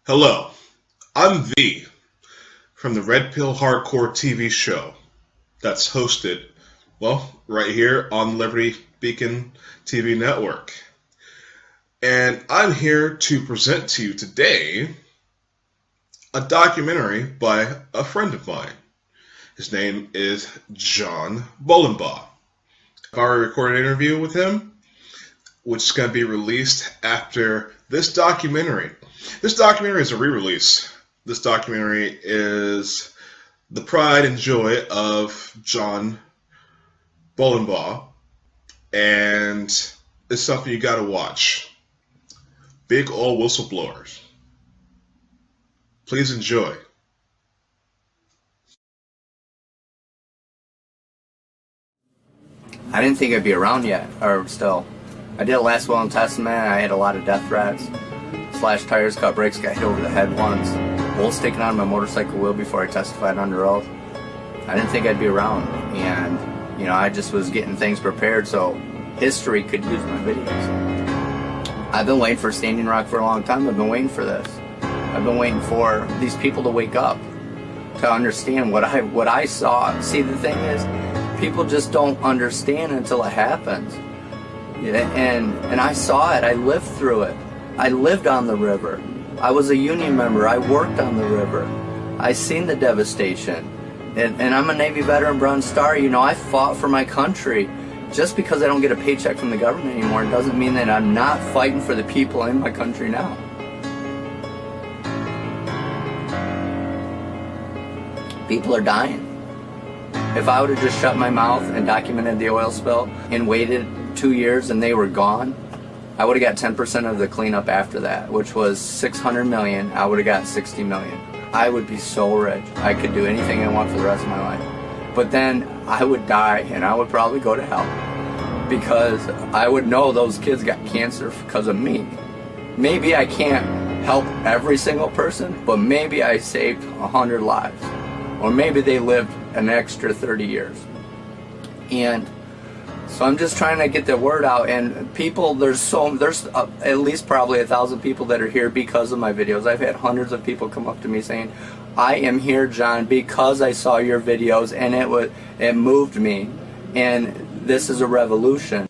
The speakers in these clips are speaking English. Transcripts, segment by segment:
Hello, I'm V from the Red Pill Hardcore TV show that's hosted, well, right here on Liberty Beacon TV network. And I'm here to present to you today a documentary by a friend of mine. His name is John Bolenbaugh. I've already recorded an interview with him, which is going to be released after this documentary. This documentary is a re-release. This documentary is the pride and joy of John Bolenbaugh, and it's something you got to watch. Big Old Whistleblowers. Please enjoy. I didn't think I'd be around yet, or still. I did a last will and testament. I had a lot of death threats. Slashed tires, cut brakes, got hit over the head once. Bullets taken out of my motorcycle wheel before I testified under oath. I didn't think I'd be around, and I just was getting things prepared so history could use my videos. I've been waiting for Standing Rock for a long time. I've been waiting for this. I've been waiting for these people to wake up, to understand what I saw. See, the thing is, people just don't understand until it happens. And I saw it. I lived through it. I lived on the river. I was a union member. I worked on the river. I seen the devastation. And I'm a Navy veteran, Bronze Star. I fought for my country. Just because I don't get a paycheck from the government anymore doesn't mean that I'm not fighting for the people in my country now. People are dying. If I would have just shut my mouth and documented the oil spill and waited 2 years and they were gone, I would have got 10% of the cleanup after that, which was $600 million. I would have got $60 million. I would be so rich. I could do anything I want for the rest of my life. But then I would die and I would probably go to hell because I would know those kids got cancer because of me. Maybe I can't help every single person, but maybe I saved 100 lives. Or maybe they lived an extra 30 years. And so I'm just trying to get the word out, and people, there's at least probably 1,000 people that are here because of my videos. I've had hundreds of people come up to me saying, I am here, John, because I saw your videos and it moved me, and this is a revolution.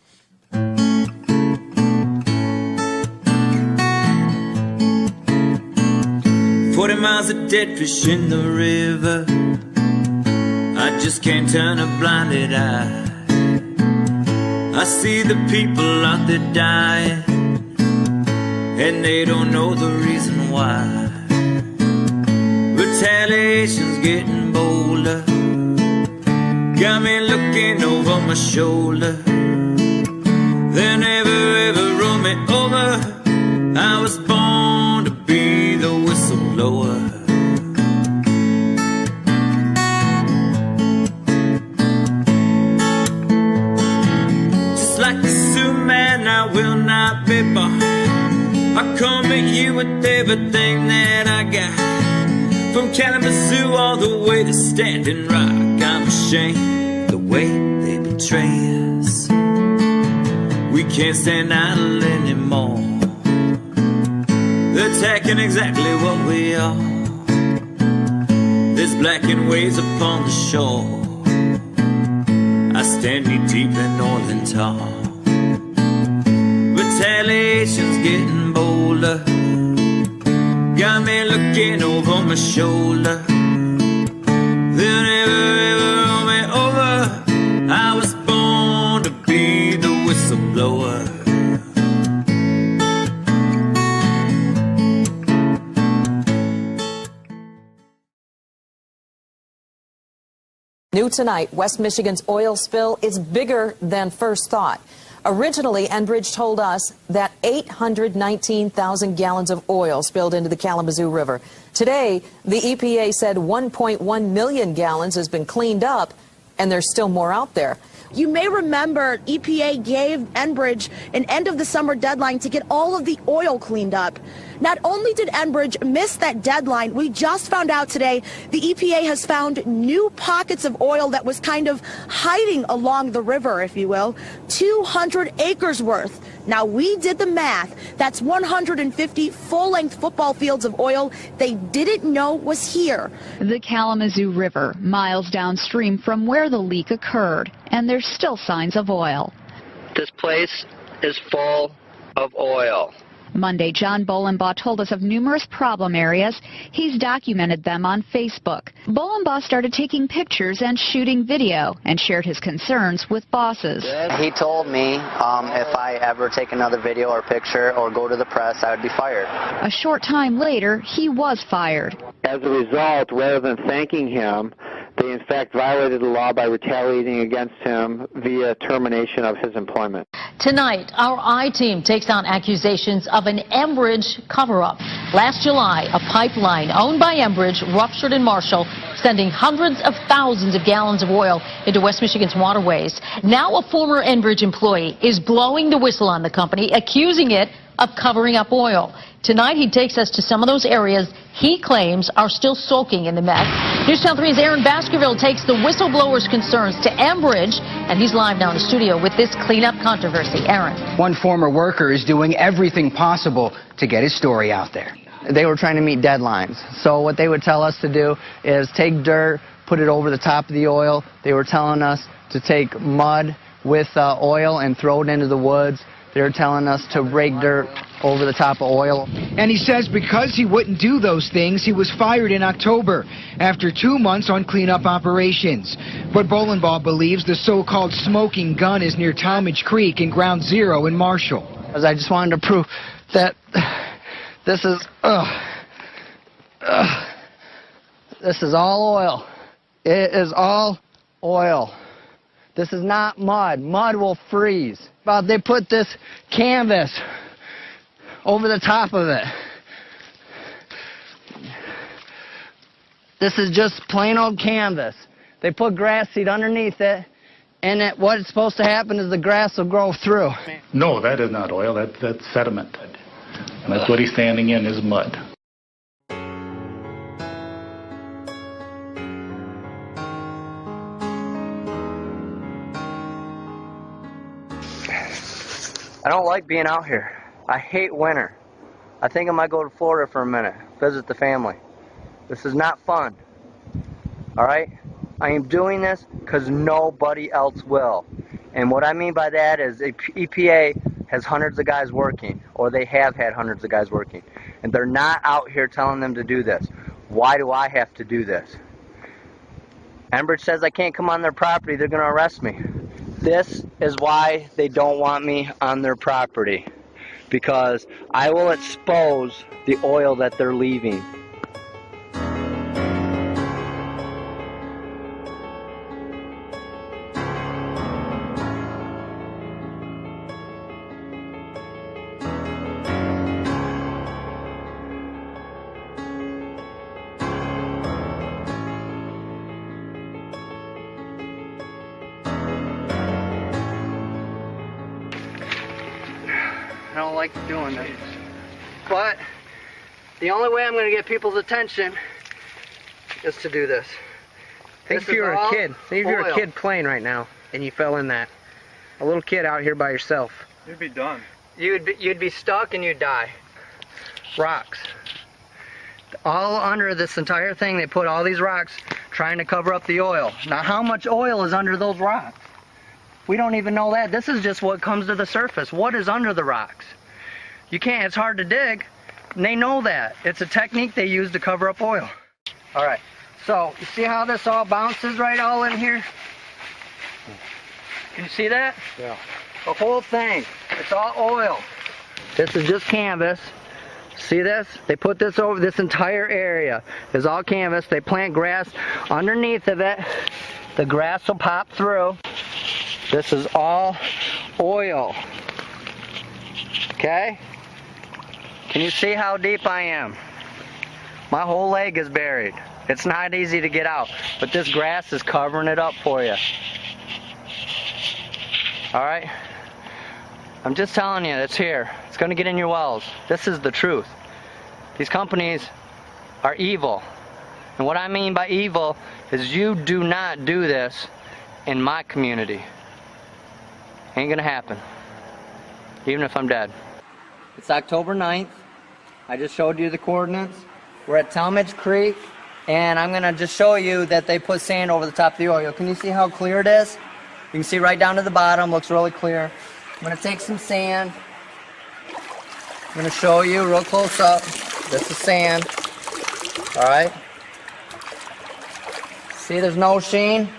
40 miles of dead fish in the river. I just can't turn a blinded eye. I see the people out there dying, and they don't know the reason why. Retaliation's getting bolder, got me looking over my shoulder. They never ever roll me over. I was born to be the whistleblower. Like the Superman, I will not be bought. I come at you with everything that I got, from Kalamazoo all the way to Standing Rock. I'm ashamed the way they betray us. We can't stand idle anymore. They're attacking exactly what we are. There's blackened waves upon the shore. I stand knee deep in oil and tar. Retaliation's getting bolder, got me looking over my shoulder. They'll never ever roll me over. I was born to be the whistleblower. New tonight, West Michigan's oil spill is bigger than first thought. Originally, Enbridge told us that 819,000 gallons of oil spilled into the Kalamazoo River. Today, the EPA said 1.1 million gallons has been cleaned up, and there's still more out there. You may remember EPA gave Enbridge an end of the summer deadline to get all of the oil cleaned up. Not only did Enbridge miss that deadline, we just found out today the EPA has found new pockets of oil that was kind of hiding along the river, if you will. 200 acres worth Now, we did the math. That's 150 full-length football fields of oil they didn't know was here. The Kalamazoo River, miles downstream from where the leak occurred, and there's still signs of oil. This place is full of oil. Monday, John Bolenbaugh told us of numerous problem areas. He's documented them on Facebook. Bolenbaugh started taking pictures and shooting video and shared his concerns with bosses. He told me if I ever take another video or picture or go to the press, I would be fired. A short time later, he was fired. As a result, rather than thanking him, they in fact violated the law by retaliating against him via termination of his employment. Tonight, our I-team takes on accusations of an Enbridge cover-up. Last July, a pipeline owned by Enbridge ruptured in Marshall, sending hundreds of thousands of gallons of oil into West Michigan's waterways. Now a former Enbridge employee is blowing the whistle on the company, accusing it of covering up oil. Tonight, he takes us to some of those areas he claims are still soaking in the mess. News Channel 3's Aaron Baskerville takes the whistleblower's concerns to Enbridge, and he's live now in the studio with this cleanup controversy. Aaron. One former worker is doing everything possible to get his story out there. They were trying to meet deadlines. So what they would tell us to do is take dirt, put it over the top of the oil. They were telling us to take mud with oil and throw it into the woods. They were telling us to rake dirt over the top of oil. And he says because he wouldn't do those things, he was fired in October after 2 months on cleanup operations. But Bolenbaugh believes the so-called smoking gun is near Talmadge Creek in Ground Zero in Marshall. I just wanted to prove that this is all oil. It is all oil. This is not mud. Mud will freeze. But they put this canvas over the top of it. This is just plain old canvas. They put grass seed underneath it, and what's supposed to happen is the grass will grow through. No, that is not oil. That's sediment. And that's what he's standing in is mud. I don't like being out here. I hate winter. I think I might go to Florida for a minute, visit the family. This is not fun. All right? I am doing this because nobody else will. And what I mean by that is EPA has hundreds of guys working, or they have had hundreds of guys working. And they're not out here telling them to do this. Why do I have to do this? Enbridge says I can't come on their property, they're going to arrest me. This is why they don't want me on their property, because I will expose the oil that they're leaving. I don't like doing this, but the only way I'm going to get people's attention is to do this. Think if you were a kid. Think if you were a kid playing right now and you fell in that. A little kid out here by yourself. You'd be done. You'd be stuck and you'd die. Rocks. All under this entire thing, they put all these rocks trying to cover up the oil. Now, how much oil is under those rocks? We don't even know that. This is just what comes to the surface. What is under the rocks? You can't, it's hard to dig. And they know that. It's a technique they use to cover up oil. All right, so you see how this all bounces right all in here? Can you see that? Yeah. The whole thing, it's all oil. This is just canvas. See this? They put this over this entire area. It's all canvas. They plant grass underneath of it. The grass will pop through. This is all oil. Okay? Can you see how deep I am? My whole leg is buried. It's not easy to get out, but this grass is covering it up for you. All right? I'm just telling you, it's here. It's going to get in your wells. This is the truth. These companies are evil. And what I mean by evil is you do not do this in my community. Ain't gonna happen. even if I'm dead. It's October 9th. I just showed you the coordinates. We're at Talmadge Creek, and I'm going to just show you that they put sand over the top of the oil. Can you see how clear it is? You can see right down to the bottom, looks really clear. I'm going to take some sand. I'm going to show you real close up. This is sand. All right. See, there's no sheen.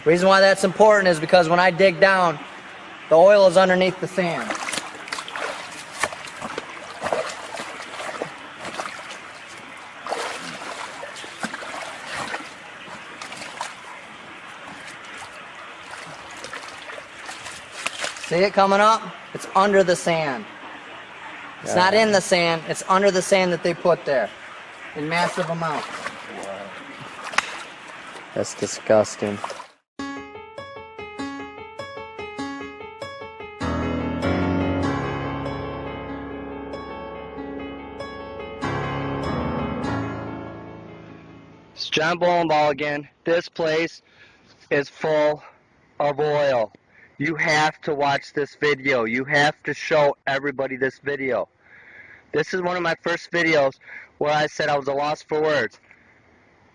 The reason why that's important is because when I dig down, the oil is underneath the sand. See it coming up? It's under the sand. It's not in the sand, it's under the sand that they put there in massive amounts. That's disgusting. It's John Bolenbaugh again. This place is full of oil. You have to watch this video. You have to show everybody this video. This is one of my first videos where I said I was a loss for words.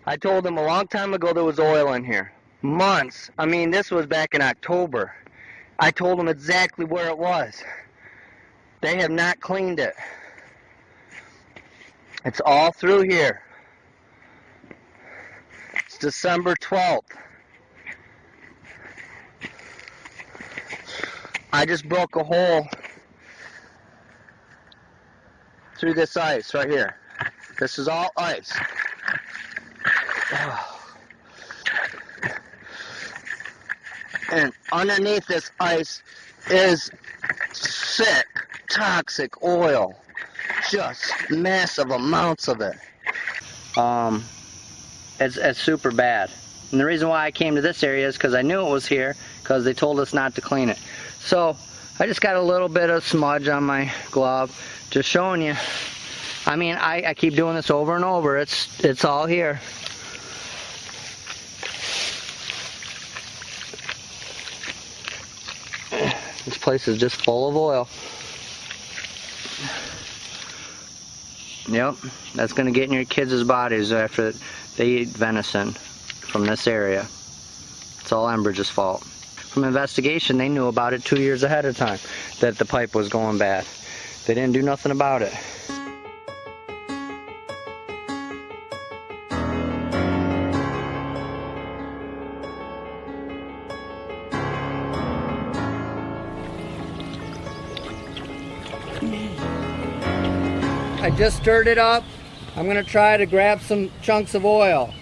I told them a long time ago there was oil in here. Months. I mean, this was back in October. I told them exactly where it was. They have not cleaned it. It's all through here. It's December 12th. I just broke a hole through this ice right here. This is all ice. And underneath this ice is sick, toxic oil. Just massive amounts of it. It's super bad. And the reason why I came to this area is because I knew it was here, because they told us not to clean it. So I just got a little bit of smudge on my glove, just showing you. I mean, I keep doing this over and over. It's all here. This place is just full of oil. Yep, that's going to get in your kids' bodies after they eat venison from this area. It's all Enbridge's fault. From investigation, they knew about it 2 years ahead of time, that the pipe was going bad. They didn't do nothing about it. I just stirred it up. I'm going to try to grab some chunks of oil.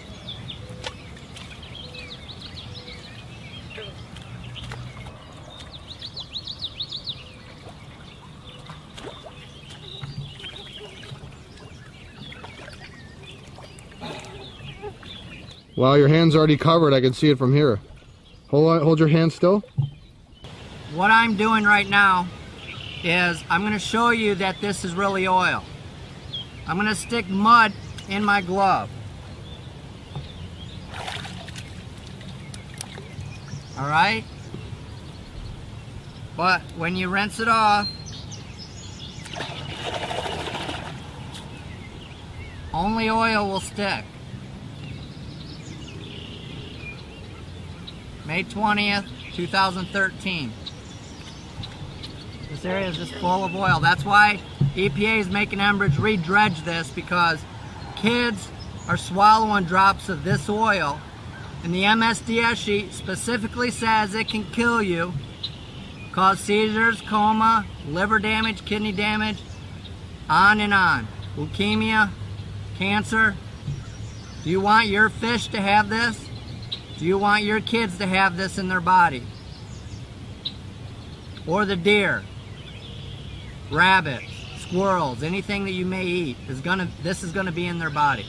Wow, your hand's already covered. I can see it from here. Hold your hand still. What I'm doing right now is I'm going to show you that this is really oil. I'm going to stick mud in my glove. All right? But when you rinse it off, only oil will stick. May 20th, 2013. This area is just full of oil. That's why EPA is making Enbridge re-dredge this, because kids are swallowing drops of this oil, and the MSDS sheet specifically says it can kill you, cause seizures, coma, liver damage, kidney damage, on and on. Leukemia, cancer. Do you want your fish to have this? Do you want your kids to have this in their body? Or the deer, rabbits, squirrels, anything that you may eat this is gonna be in their body.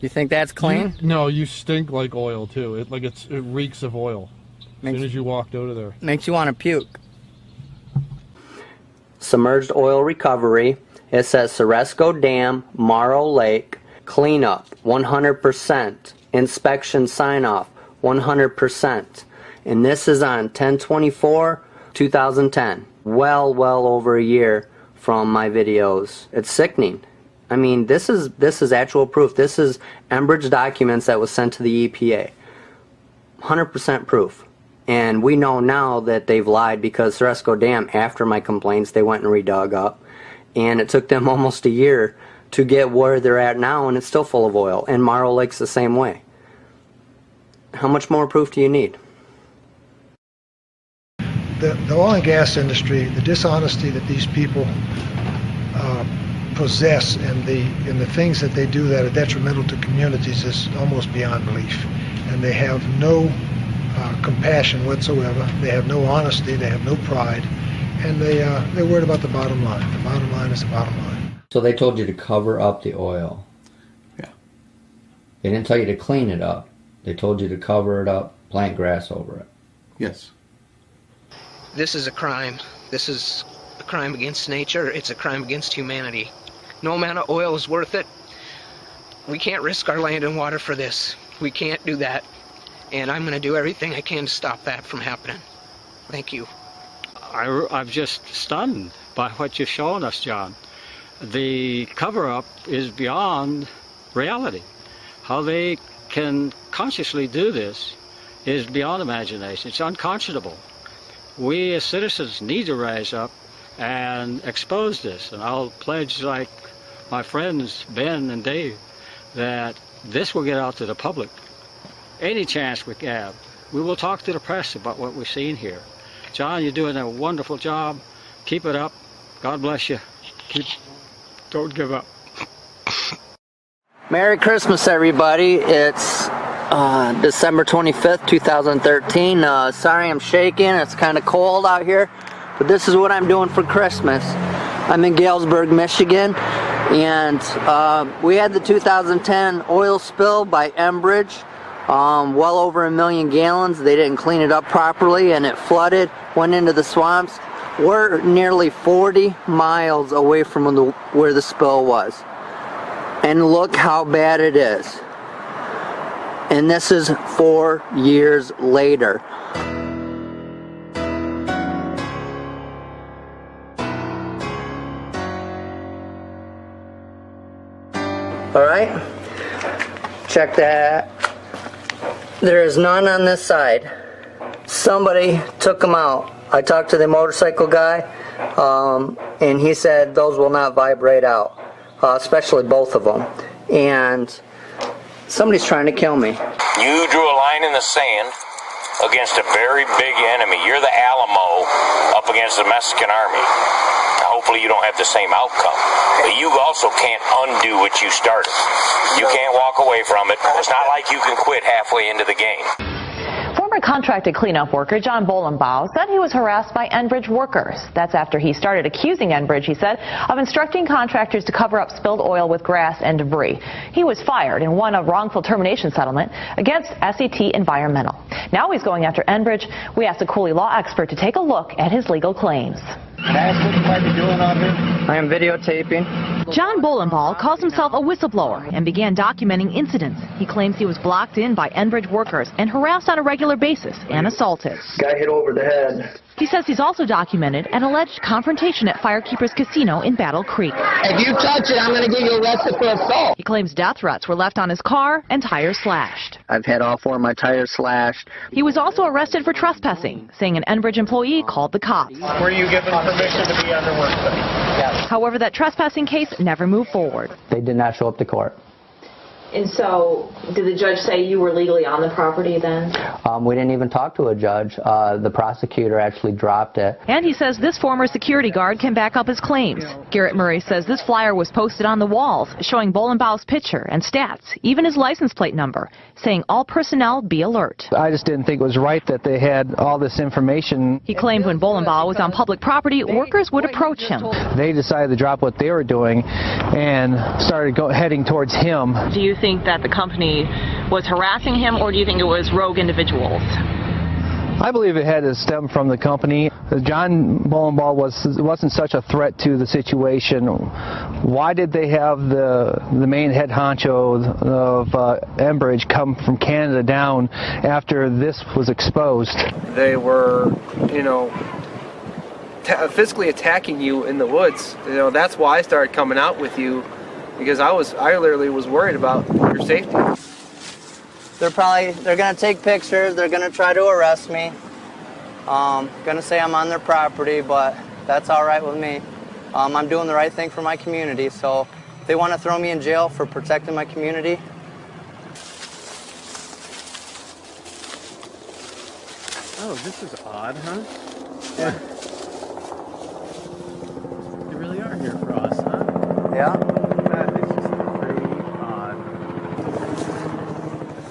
You think that's clean? No, you stink like oil too. It reeks of oil. As soon as you walked out of there. Makes you want to puke. Submerged oil recovery. It says Ceresco Dam, Morrow Lake, cleanup, 100%. Inspection sign-off, 100%. And this is on 10/24 2010. Well over a year from my videos. It's sickening. I mean, this is actual proof. This is Enbridge documents that was sent to the EPA. 100% proof. And we know now that they've lied because Ceresco Dam, after my complaints, they went and redug up. And it took them almost a year to get where they're at now, and it's still full of oil. And Morrow Lake's the same way. How much more proof do you need? The oil and gas industry, the dishonesty that these people possess and the things that they do that are detrimental to communities is almost beyond belief. And they have no compassion whatsoever. They have no honesty. They have no pride. And they're worried about the bottom line. The bottom line is the bottom line. So they told you to cover up the oil. Yeah. They didn't tell you to clean it up. They told you to cover it up, plant grass over it. Yes. This is a crime. This is a crime against nature. It's a crime against humanity. No amount of oil is worth it. We can't risk our land and water for this. We can't do that. And I'm going to do everything I can to stop that from happening. Thank you. I'm just stunned by what you're showing us, John. The cover-up is beyond reality. How they can consciously do this is beyond imagination. It's unconscionable. We as citizens need to rise up and expose this. And I'll pledge, like my friends Ben and Dave, that this will get out to the public. Any chance we have, we will talk to the press about what we've seen here. John, you're doing a wonderful job. Keep it up. God bless you. Don't give up. Merry Christmas, everybody. It's December 25th, 2013. Sorry I'm shaking. It's kind of cold out here. But this is what I'm doing for Christmas. I'm in Galesburg, Michigan. And we had the 2010 oil spill by Enbridge. Well over 1 million gallons. They didn't clean it up properly and it flooded, went into the swamps. We're nearly 40 miles away from where the spill was. And look how bad it is. And this is 4 years later. Alright, check that. There is none on this side. Somebody took them out. I talked to the motorcycle guy, and he said those will not vibrate out, especially both of them. And somebody's trying to kill me. You drew a line in the sand against a very big enemy. You're the Alamo up against the Mexican army. Now, hopefully you don't have the same outcome. But you also can't undo what you started. You can't walk away from it. It's not like you can quit halfway into the game. Former contracted cleanup worker John Bolenbaugh said he was harassed by Enbridge workers. That's after he started accusing Enbridge, he said, of instructing contractors to cover up spilled oil with grass and debris. He was fired and won a wrongful termination settlement against SET Environmental. Now he's going after Enbridge. We asked a Cooley law expert to take a look at his legal claims. Can I ask what you might be doing out here? I am videotaping. John Bolenbaugh calls himself a whistleblower and began documenting incidents. He claims he was blocked in by Enbridge workers and harassed on a regular basis and assaulted. Guy hit over the head. He says he's also documented an alleged confrontation at Firekeepers Casino in Battle Creek. If you touch it, I'm going to get you arrested for assault. He claims death threats were left on his car and tires slashed. I've had all 4 of my tires slashed. He was also arrested for trespassing, saying an Enbridge employee called the cops. Were you given permission to be on the work site? Yes. However, that trespassing case never moved forward. They did not show up to court. And so, did the judge say you were legally on the property then? We didn't even talk to a judge. The prosecutor actually dropped it. And he says this former security guard can back up his claims. Garrett Murray says this flyer was posted on the walls, showing Bolenbaugh's picture and stats, even his license plate number, saying all personnel be alert. I just didn't think it was right that they had all this information. He claimed when Bolenbaugh was on public property, workers would approach him. They decided to drop what they were doing and started heading towards him. Do you think that the company was harassing him, or do you think it was rogue individuals? I believe it had to stem from the company. John Bolenbaugh wasn't such a threat to the situation. Why did they have the main head honcho of Enbridge come from Canada down after this was exposed? They were, physically attacking you in the woods. You know, that's why I started coming out with you, because I literally was worried about your safety. They're gonna take pictures. They're gonna try to arrest me. Gonna say I'm on their property, but that's all right with me. I'm doing the right thing for my community, so if they want to throw me in jail for protecting my community. Oh, this is odd, huh? Yeah. They really are here for us, huh? Yeah. That is just pretty odd.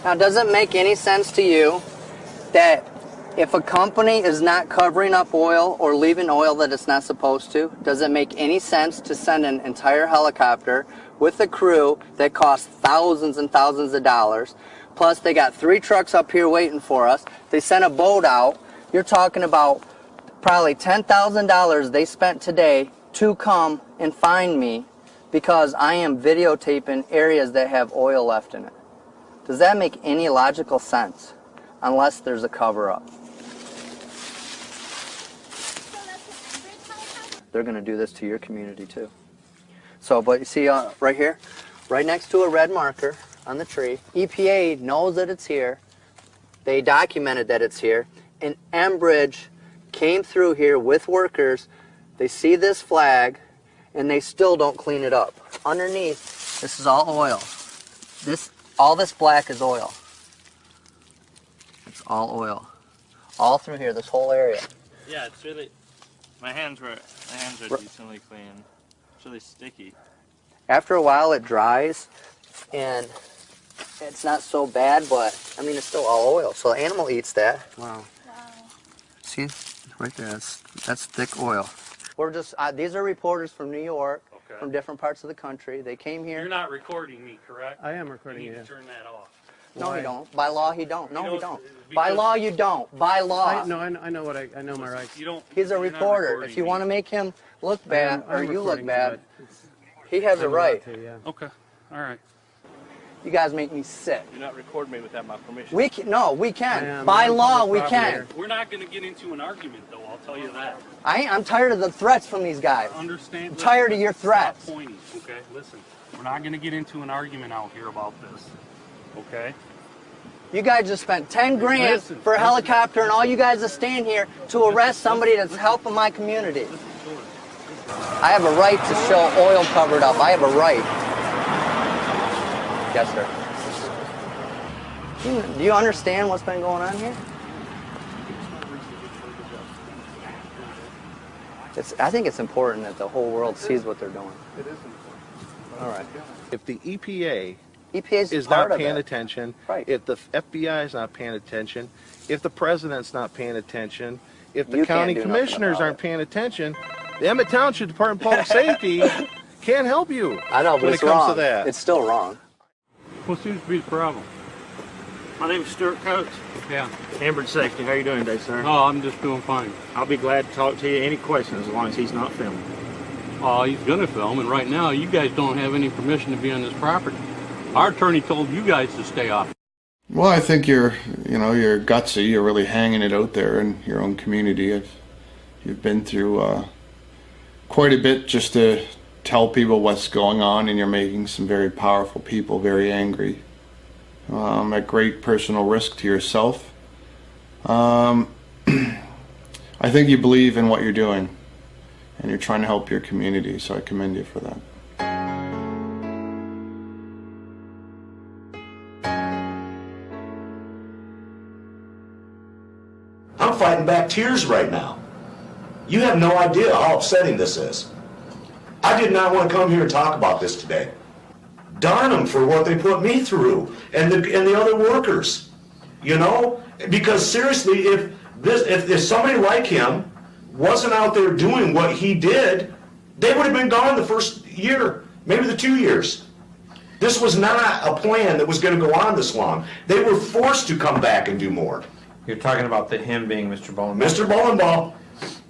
Now, does it make any sense to you that if a company is not covering up oil or leaving oil that it's not supposed to, does it make any sense to send an entire helicopter with a crew that costs thousands and thousands of dollars? Plus, they got 3 trucks up here waiting for us. They sent a boat out. You're talking about probably $10,000 they spent today to come and find me because I am videotaping areas that have oil left in it. Does that make any logical sense? Unless there's a cover-up. They're going to do this to your community too. So, but you see right here, right next to a red marker on the tree, EPA knows that it's here. They documented that it's here. And Enbridge came through here with workers. They see this flag, and they still don't clean it up. Underneath, this is all oil. All this black is oil. It's all oil. All through here, this whole area. Yeah, it's really, my hands are decently clean. It's really sticky. After a while it dries, and it's not so bad, but I mean it's still all oil. So the animal eats that. Wow. See, right there, that's thick oil. We're just, these are reporters from New York, from different parts of the country. They came here. You're not recording me, correct? I am recording you. You need to turn that off. No, he don't. By law, he don't. No, he don't. By law, you don't. By law. I know my rights. You don't. He's a reporter. If you want to make him look bad, or you look bad, he has a right. Okay. All right. You guys make me sick. You're not recording me without my permission. We can. No, we can. By law, we can. We're not going to get into an argument, though. I'll tell you that. I'm tired of the threats from these guys. I understand. I'm tired of your threats. Stop pointing, okay? Listen, we're not going to get into an argument out here about this, okay? You guys just spent 10 grand for a helicopter, and all you guys are staying here to arrest somebody that's helping my community. I have a right to show oil covered up. I have a right. Yes, sir. Do you understand what's been going on here? I think it's important that the whole world sees what they're doing. It is important. All right. If the EPA is not paying attention, if the FBI is not paying attention, if the president's not paying attention, if the county commissioners aren't paying attention, the Emmett Township Department of Public Safety can't help you. I know, but when it's it comes wrong. to that. It's still wrong. What seems to be the problem? My name is Stuart Coates. Yeah. Enbridge Safety. How are you doing today, sir? Oh, I'm just doing fine. I'll be glad to talk to you. Any questions as long as he's not filming. Oh, he's going to film, and right now you guys don't have any permission to be on this property. Our attorney told you guys to stay off. Well, I think you're gutsy. You're really hanging it out there in your own community. You've been through quite a bit just to tell people what's going on, and you're making some very powerful people very angry. At great personal risk to yourself. I think you believe in what you're doing, and you're trying to help your community, so I commend you for that. I'm fighting back tears right now. You have no idea how upsetting this is. I did not want to come here and talk about this today. Darn them for what they put me through and the other workers, you know? Because seriously, if somebody like him wasn't out there doing what he did, they would have been gone the first year, maybe the 2 years. This was not a plan that was going to go on this long. They were forced to come back and do more. You're talking about him being Mr. Bolenbaugh? Mr. Bolenbaugh.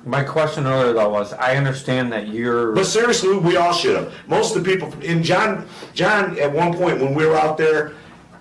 My question earlier, though, was I understand that you're... But seriously, we all should have. Most of the people, and John, at one point when we were out there,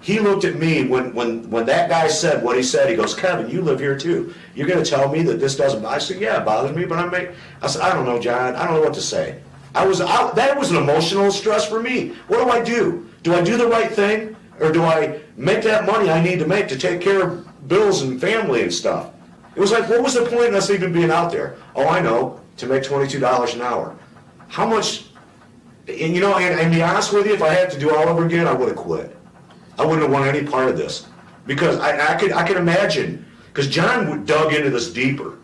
He looked at me when that guy said what he said. He goes, Kevin, you live here too. You're going to tell me that this doesn't? I said, yeah, it bothers me, but I said, I don't know, John. I don't know what to say. That was an emotional stress for me. What do I do? Do I do the right thing, or do I make that money I need to make to take care of bills and family and stuff? It was like, what was the point of us even being out there? Oh, I know, to make $22 an hour. How much? And you know, and to be honest with you, if I had to do all over again, I would have quit. I wouldn't have wanted any part of this, because I could imagine, because John dug into this deeper.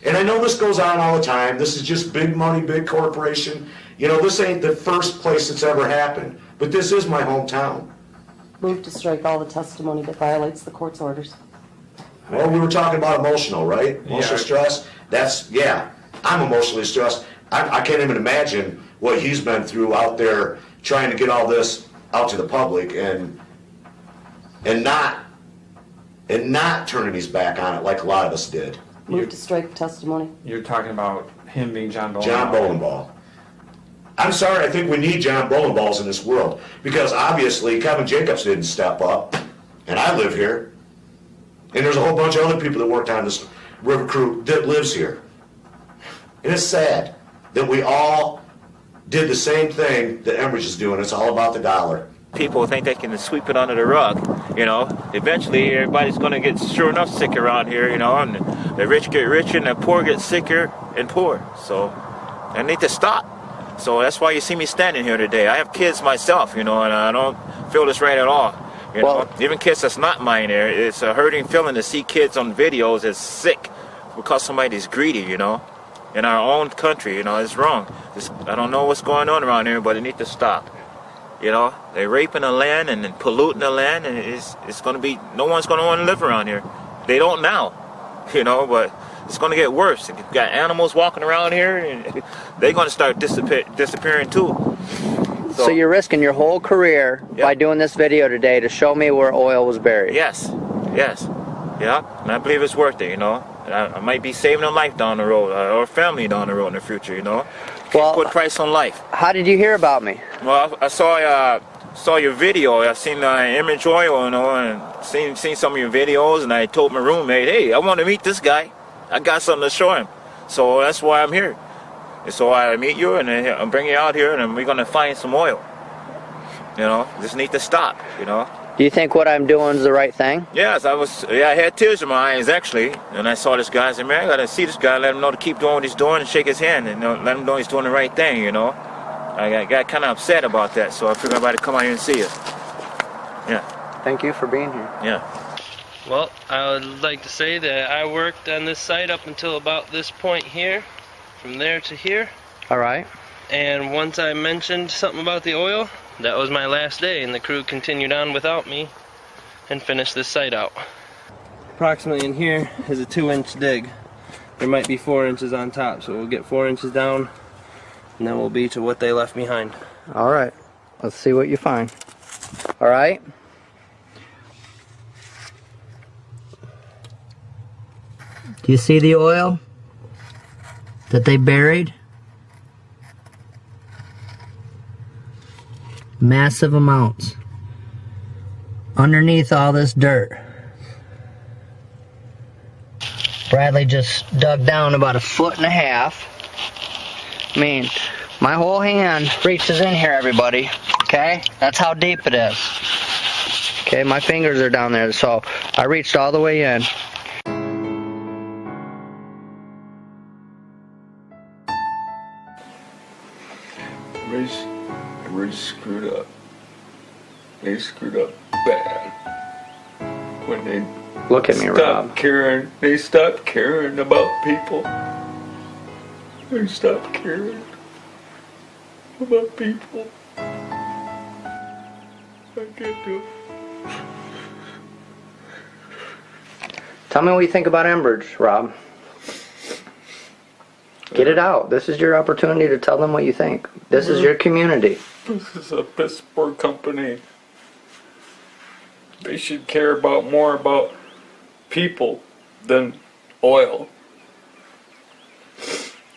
And I know this goes on all the time. This is just big money, big corporation. You know, this ain't the first place it's ever happened, but this is my hometown. Move to strike all the testimony that violates the court's orders. Well, we were talking about emotional, right? Emotional stress. Yeah, I'm emotionally stressed. I can't even imagine what he's been through out there trying to get all this out to the public and not turning his back on it like a lot of us did. Move to strike the testimony. You're talking about him being John Bolenbaugh. John Bolenbaugh. I'm sorry, I think we need John Bolenbaughs in this world, because obviously Kevin Jacobs didn't step up, and I live here, and there's a whole bunch of other people that worked on this river crew that lives here. And it's sad that we all did the same thing that Enbridge is doing. It's all about the dollar. People think they can sweep it under the rug, you know. Eventually, everybody's going to get sure enough sick around here, you know, and the rich get richer and the poor get sicker and poor. So I need to stop. So that's why you see me standing here today. I have kids myself, you know, and I don't feel this right at all. You know, even kids that's not mine there. It's a hurting feeling to see kids on videos that's sick because somebody's greedy, you know. In our own country, you know, it's wrong. I don't know what's going on around here, but it needs to stop. You know, they're raping the land and polluting the land, and it's going to be, no one's going to want to live around here. They don't now, you know, but it's going to get worse. You've got animals walking around here, and they're going to start disappearing too. So you're risking your whole career by doing this video today to show me where oil was buried? Yes, yeah, and I believe it's worth it, you know. I might be saving a life down the road, or a family down the road in the future, you know. Can't put price on life. How did you hear about me? Well, I saw your video. I seen Image Oil, you know, and seen some of your videos, and I told my roommate, hey, I want to meet this guy. I got something to show him. So that's why I'm here. And so I meet you, and I'll bring you out here, and we're going to find some oil. You know, just need to stop, you know. Do you think what I'm doing is the right thing? Yes, I had tears in my eyes, actually. And I saw this guy, I said, man, I got to see this guy, let him know to keep doing what he's doing, and shake his hand, and let him know he's doing the right thing, you know. I got kind of upset about that, so I figured I'm about to come out here and see you. Yeah. Thank you for being here. Yeah. Well, I would like to say that I worked on this site up until about this point here, from there to here. All right. And once I mentioned something about the oil, that was my last day, and the crew continued on without me and finished this site out. Approximately in here is a 2-inch dig. There might be 4 inches on top, so we'll get 4 inches down, and then we'll be to what they left behind. All right. Let's see what you find. All right. Do you see the oil that they buried? Massive amounts underneath all this dirt. Bradley just dug down about 1.5 feet. I mean, my whole hand reaches in here, everybody. Okay? That's how deep it is. Okay, my fingers are down there, so I reached all the way in. They screwed up. They screwed up bad. When they look at me, Rob. They stopped caring about people. They stopped caring about people. I can't do it. Tell me what you think about Enbridge, Rob. Get it out. This is your opportunity to tell them what you think. This is your community. This is a piss poor company. They should care more about people than oil.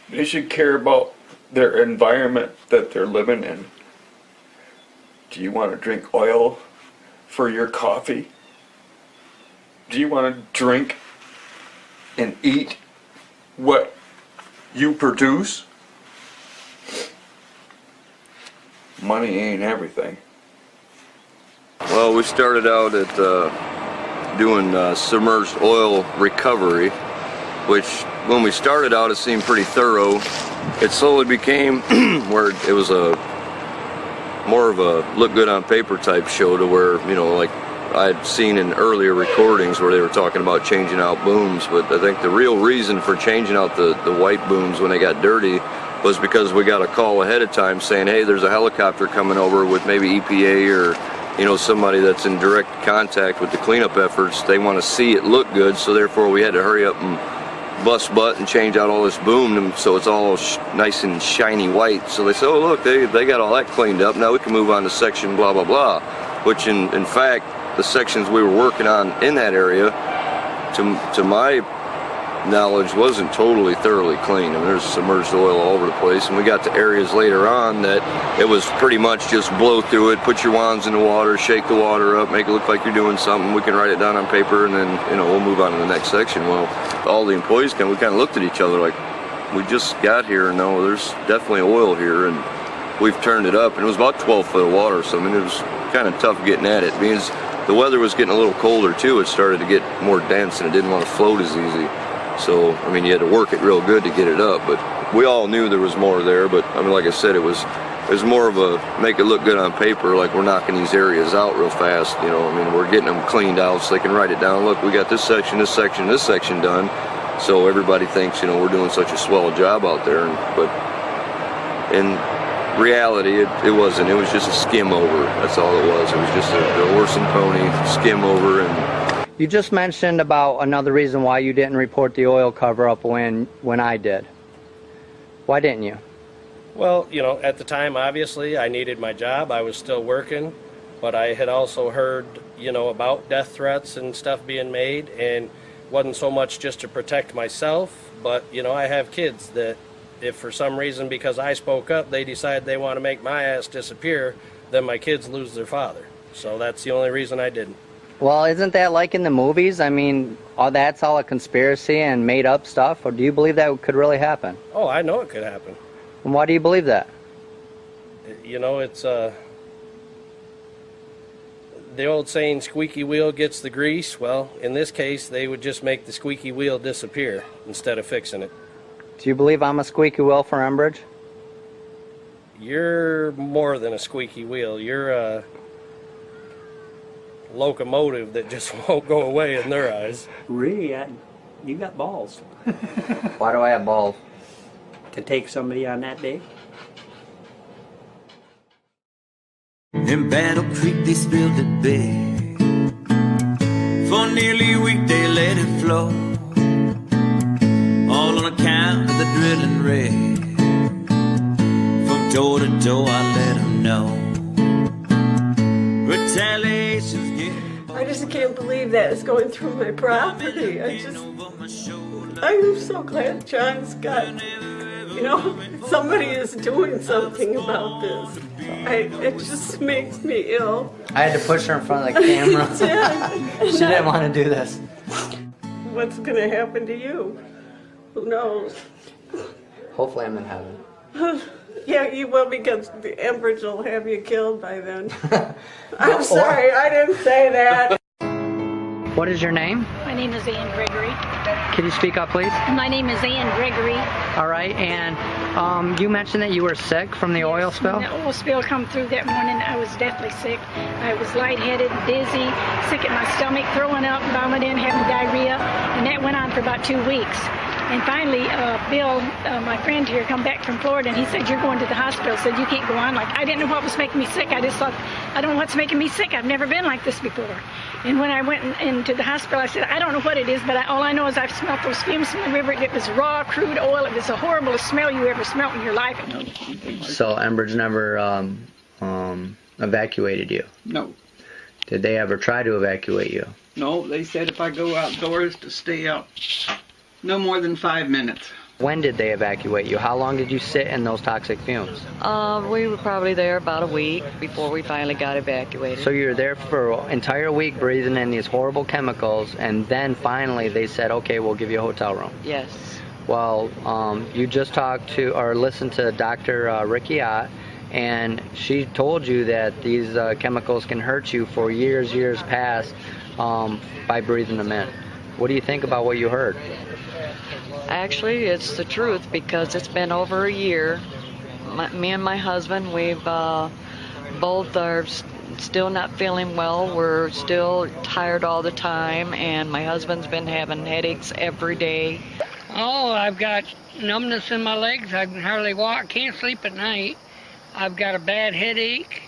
They should care about their environment that they're living in. Do you want to drink oil for your coffee? Do you want to drink and eat what you produce? Money ain't everything. Well, we started out at doing submerged oil recovery, which when we started out it seemed pretty thorough. It slowly became where it was more of a look good on paper type show, to where, you know, like I'd seen in earlier recordings where they were talking about changing out booms. But I think the real reason for changing out the white booms when they got dirty was because we got a call ahead of time saying, hey, there's a helicopter coming over with maybe EPA or, you know, somebody that's in direct contact with the cleanup efforts. They want to see it look good, so therefore we had to hurry up and bust butt and change out all this boom so it's all nice and shiny white. So they said, oh look, they got all that cleaned up, now we can move on to section blah blah blah, which in fact the sections we were working on in that area, to my knowledge, wasn't totally thoroughly clean. I mean, there's submerged oil all over the place, and we got to areas later on that it was pretty much just blow through it, put your wands in the water, shake the water up, make it look like you're doing something, we can write it down on paper, and then, you know, we'll move on to the next section. Well, all the employees we kind of looked at each other like, we just got here, no, there's definitely oil here, and we've turned it up, and it was about 12 foot of water, so I mean, it was kind of tough getting at it. Because the weather was getting a little colder too, it started to get more dense, and it didn't want to float as easy. So, I mean, you had to work it real good to get it up, but we all knew there was more there. But I mean, like I said, it was more of a make it look good on paper, like we're knocking these areas out real fast, you know. I mean, we're getting them cleaned out so they can write it down. Look, we got this section done, so everybody thinks, you know, we're doing such a swell job out there. But in reality, it wasn't. It was just a skim over. That's all it was. It was just a horse and pony skim over. And you just mentioned about another reason why you didn't report the oil cover-up when I did. Why didn't you? Well, you know, at the time, obviously, I needed my job. I was still working, but I had also heard, you know, about death threats and stuff being made, and wasn't so much just to protect myself, but, you know, I have kids that if for some reason, because I spoke up, they decide they want to make my ass disappear, then my kids lose their father. So that's the only reason I didn't. Well, isn't that like in the movies? I mean, that's all a conspiracy and made up stuff, or do you believe that could really happen? Oh, I know it could happen. And why do you believe that? You know, it's the old saying, squeaky wheel gets the grease. Well, in this case, they would just make the squeaky wheel disappear instead of fixing it. Do you believe I'm a squeaky wheel for Enbridge? You're more than a squeaky wheel. You're a locomotive that just won't go away in their eyes. Really, you got balls. Why do I have balls? To take somebody on that day. In Battle Creek they spilled it big. For nearly a week they let it flow. All on account of the drilling rig. From door to door I let them know. Retaliation's getting... I just can't believe that is going through my property. I'm so glad John's got, you know, somebody is doing something about this. It just makes me ill. I had to push her in front of the camera. She didn't want to do this. What's going to happen to you? Who knows? Hopefully I'm in heaven. Yeah, you will, because the Enbridge will have you killed by then. I'm sorry, I didn't say that. What is your name? My name is Ann Gregory. Can you speak up, please? My name is Ann Gregory. All right, and you mentioned that you were sick from the oil spill? When the oil spill come through that morning, I was deathly sick. I was lightheaded, dizzy, sick at my stomach, throwing up, vomiting, having diarrhea, and that went on for about 2 weeks. And finally, Bill, my friend here, come back from Florida, and he said, you're going to the hospital. Said, you can't go on. Like, I didn't know what was making me sick. I just thought, I don't know what's making me sick. I've never been like this before. And when I went into the hospital, I said, I don't know what it is, but all I know is I've smelled those fumes from the river. It was raw, crude oil. It was the horriblest smell you ever smelled in your life. So Enbridge never evacuated you? No. Did they ever try to evacuate you? No, they said if I go outdoors to stay out no more than 5 minutes. When did they evacuate you? How long did you sit in those toxic fumes? We were probably there about a week before we finally got evacuated. So you were there for an entire week breathing in these horrible chemicals, and then finally they said, okay, we'll give you a hotel room. Yes. Well, you just talked to or listened to Dr. Recipient, and she told you that these chemicals can hurt you for years past by breathing them in. What do you think about what you heard? Actually, it's the truth because it's been over a year. Me and my husband, we've both are still not feeling well. We're still tired all the time, and my husband's been having headaches every day. Oh, I've got numbness in my legs. I can hardly walk. Can't sleep at night. I've got a bad headache,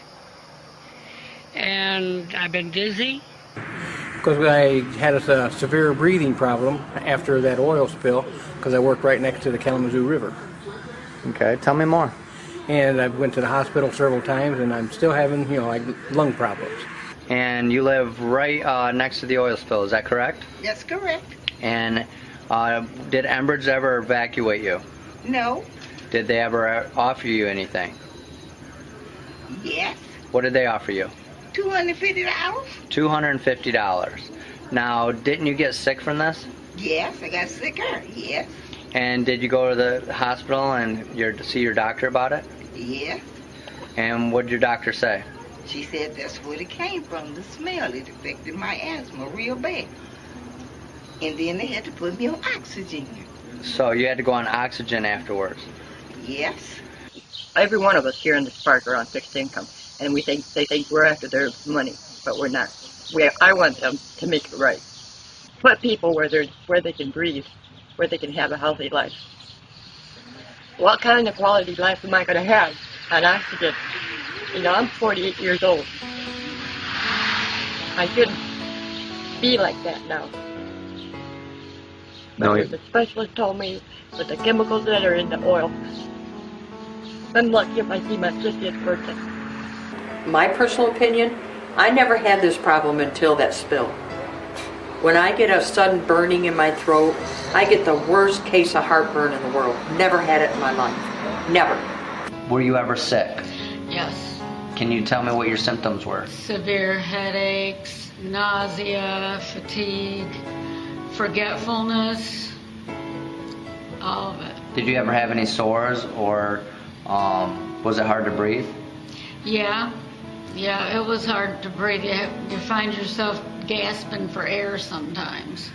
and I've been dizzy. Because I had a severe breathing problem after that oil spill, because I worked right next to the Kalamazoo River. Okay, tell me more. And I went to the hospital several times, and I'm still having, like lung problems. And you live right next to the oil spill, is that correct? That's correct. And did Enbridge ever evacuate you? No. Did they ever offer you anything? Yes. What did they offer you? $250. $250. Now, didn't you get sick from this? Yes, I got sicker. Yes. And did you go to the hospital and see your doctor about it? Yeah. And what did your doctor say? She said that's where it came from, the smell. It affected my asthma real bad. And then they had to put me on oxygen. So you had to go on oxygen afterwards? Yes. Every one of us here in this park are on fixed income, and they think we're after their money, but we're not. I want them to make it right. Put people where they can breathe, where they can have a healthy life. What kind of quality life am I going to have on oxygen? I'm 48 years old. I shouldn't be like that now. No. The specialist told me with the chemicals that are in the oil, I'm lucky if I see my 50th birthday. My personal opinion, I never had this problem until that spill. When I get a sudden burning in my throat, I get the worst case of heartburn in the world. Never had it in my life. Never. Were you ever sick? Yes. Can you tell me what your symptoms were? Severe headaches, nausea, fatigue, forgetfulness, all of it. Did you ever have any sores, or was it hard to breathe? Yeah, it was hard to breathe. You find yourself gasping for air sometimes.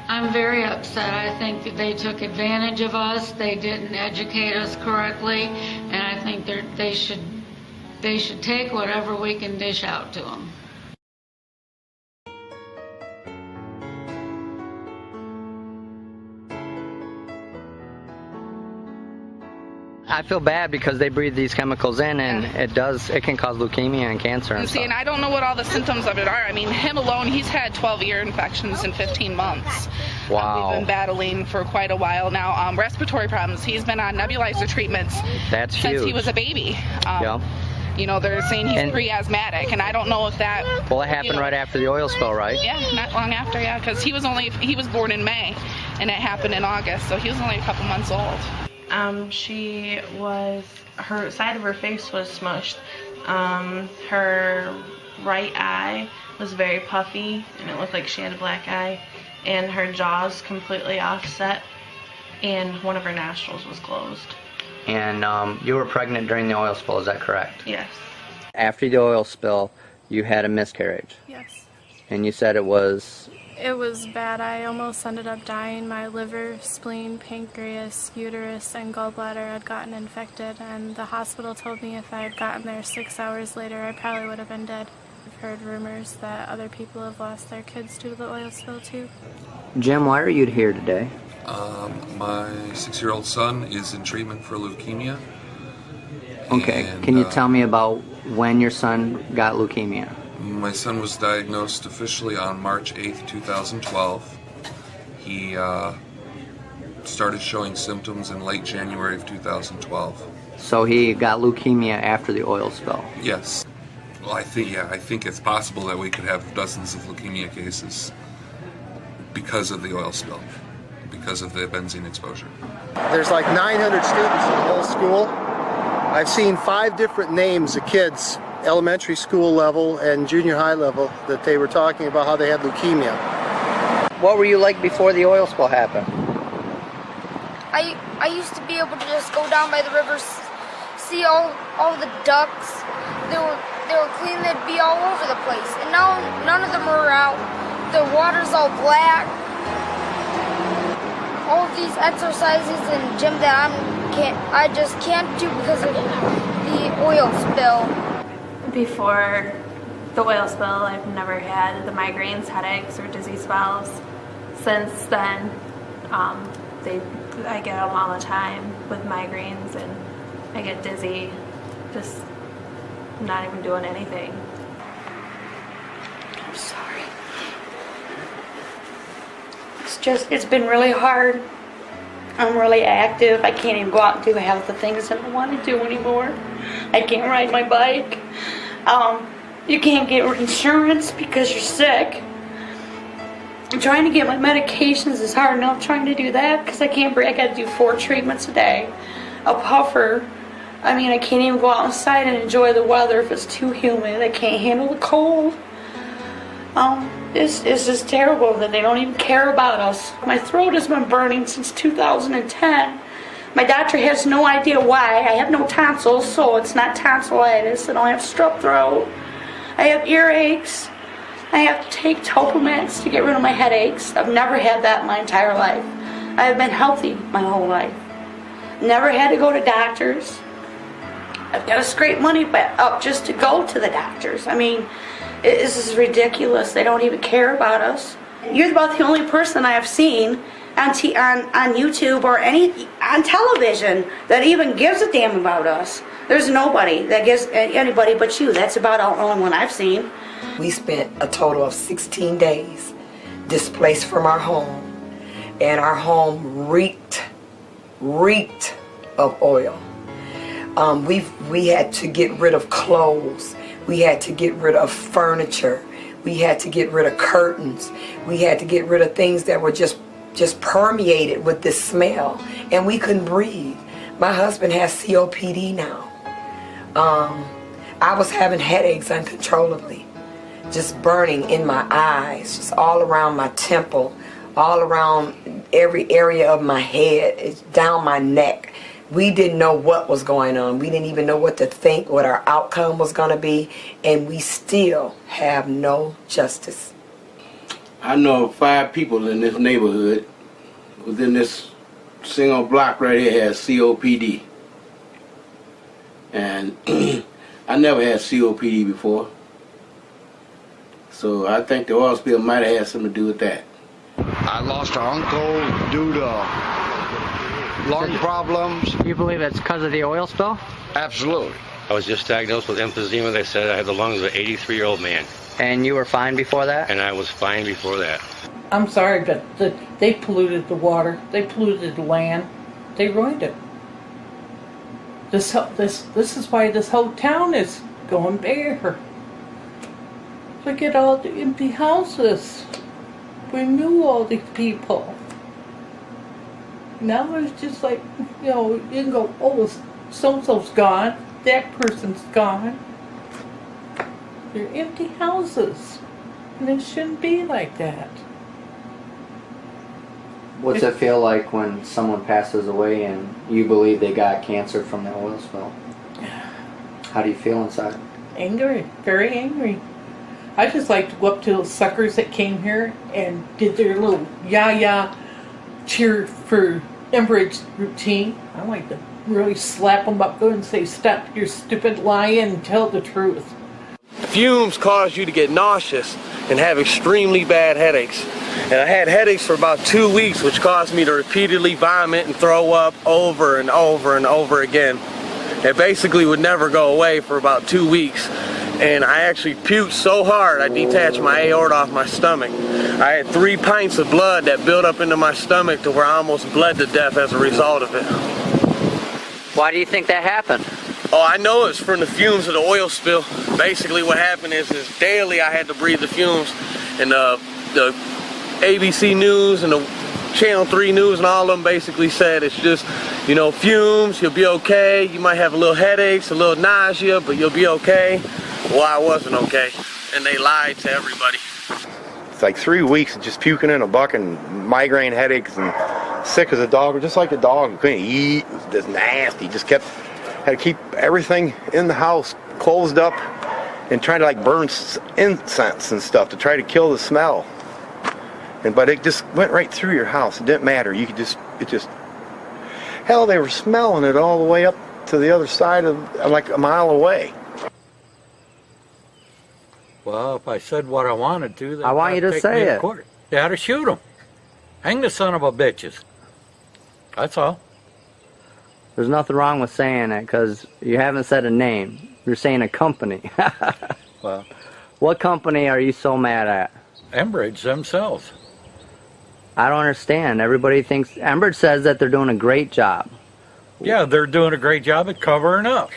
I'm very upset. I think that they took advantage of us. They didn't educate us correctly, and I think they should take whatever we can dish out to them. I feel bad because they breathe these chemicals in, and it can cause leukemia and cancer and See, and I don't know what all the symptoms of it are. I mean, him alone, he's had 12 ear infections in 15 months. Wow. We've been battling for quite a while now. Respiratory problems. He's been on nebulizer treatments That's since huge. he was a baby. Yeah. They're saying he's pre-asthmatic, and I don't know if that... Well, it happened right after the oil spill, right? Yeah, not long after, yeah, because he was born in May, and it happened in August, so he was only a couple months old. Her side of her face was smushed. Her right eye was very puffy, and it looked like she had a black eye, and her jaws completely offset, and one of her nostrils was closed. And you were pregnant during the oil spill, is that correct? Yes. After the oil spill, you had a miscarriage. Yes. And you said it was... It was bad. I almost ended up dying. My liver, spleen, pancreas, uterus, and gallbladder had gotten infected, and the hospital told me if I had gotten there 6 hours later, I probably would have been dead. I've heard rumors that other people have lost their kids due to the oil spill too. Jim, why are you here today? My 6-year-old son is in treatment for leukemia. Okay, can you tell me about when your son got leukemia? My son was diagnosed officially on March 8th, 2012. He started showing symptoms in late January of 2012. So he got leukemia after the oil spill? Yes. Well, I think it's possible that we could have dozens of leukemia cases because of the oil spill. because of the benzene exposure. There's like 900 students in the whole school. I've seen 5 different names of kids, elementary school level and junior high level, that they were talking about how they had leukemia. What were you like before the oil spill happened? I used to be able to just go down by the river, see all the ducks. They were clean. They'd be all over the place. And now none of them are out. The water's all black. All of these exercises in the gym that I just can't do because of the oil spill. Before the oil spill, I've never had the migraines, headaches, or dizzy spells. Since then, I get them all the time with migraines, and I get dizzy, just not even doing anything. I'm sorry. It's been really hard. I'm really active. I can't even go out and do half the things that I want to do anymore. I can't ride my bike. You can't get insurance because you're sick. Trying to get my medications is hard enough. Trying to do that because I can't breathe. I got to do 4 treatments a day. A puffer. I mean, I can't even go outside and enjoy the weather if it's too humid. I can't handle the cold. It's just terrible that they don't even care about us. My throat has been burning since 2010. My doctor has no idea why. I have no tonsils, so it's not tonsillitis. I don't have strep throat. I have earaches. I have to take Topamax to get rid of my headaches. I've never had that my entire life. I have been healthy my whole life. Never had to go to doctors. I've got to scrape money up just to go to the doctors. I mean, this is ridiculous. They don't even care about us. You're about the only person I have seen on YouTube or on television that even gives a damn about us. There's nobody that gives anybody but you. That's about the only one I've seen. We spent a total of 16 days displaced from our home, and our home reeked of oil. We had to get rid of clothes. We had to get rid of furniture. We had to get rid of curtains. We had to get rid of things that were just permeated with this smell, and we couldn't breathe. My husband has COPD now. I was having headaches uncontrollably, just burning in my eyes, just all around my temple, all around every area of my head, down my neck. We didn't know what was going on. We didn't even know what to think, what our outcome was going to be, and we still have no justice. I know 5 people in this neighborhood within this single block right here has COPD. And I never had COPD before. So I think the oil spill might have had something to do with that. I lost an uncle due to lung problems. You believe it's because of the oil spill? Absolutely. I was just diagnosed with emphysema. They said I had the lungs of an 83-year-old man. And you were fine before that? And I was fine before that. I'm sorry, but they polluted the water. They polluted the land. They ruined it. This is why this whole town is going bare. Look at all the empty houses. We knew all these people. Now it's just like, you know, you can go, oh, so-and-so's gone. That person's gone. They're empty houses. And it shouldn't be like that. What's it feel like when someone passes away and you believe they got cancer from the oil spill? How do you feel inside? Angry. Very angry. I just like to go up to those suckers that came here and did their little yah-yah cheer for Enbridge routine. I like to really slap them up good and say, stop your stupid lying and tell the truth. Fumes cause you to get nauseous and have extremely bad headaches. And I had headaches for about 2 weeks, which caused me to repeatedly vomit and throw up over and over and over again. It basically would never go away for about 2 weeks. And I actually puked so hard I detached my aorta off my stomach. I had 3 pints of blood that built up into my stomach to where I almost bled to death as a result of it. Why do you think that happened? Oh, I know it's from the fumes of the oil spill. Basically what happened is daily I had to breathe the fumes, and the ABC News and the Channel 3 News and all of them basically said it's just, you know, fumes, you'll be okay. You might have a little headaches, a little nausea, but you'll be okay. Well, I wasn't okay, and they lied to everybody. It's like 3 weeks of just puking in a bucket and migraine headaches and sick as a dog, just like a dog. Couldn't eat, it was just nasty. Just had to keep everything in the house closed up and trying to like burn incense and stuff to try to kill the smell. But it just went right through your house. It didn't matter. You could hell, they were smelling it all the way up to the other side of, like a mile away. Well, if I said what I wanted to, I want you to say it. They ought to shoot him. Hang the son of a bitches. That's all. There's nothing wrong with saying it because you haven't said a name. You're saying a company. Well, what company are you so mad at? Enbridge themselves. I don't understand. Everybody thinks Enbridge says that they're doing a great job. Yeah, they're doing a great job at covering up.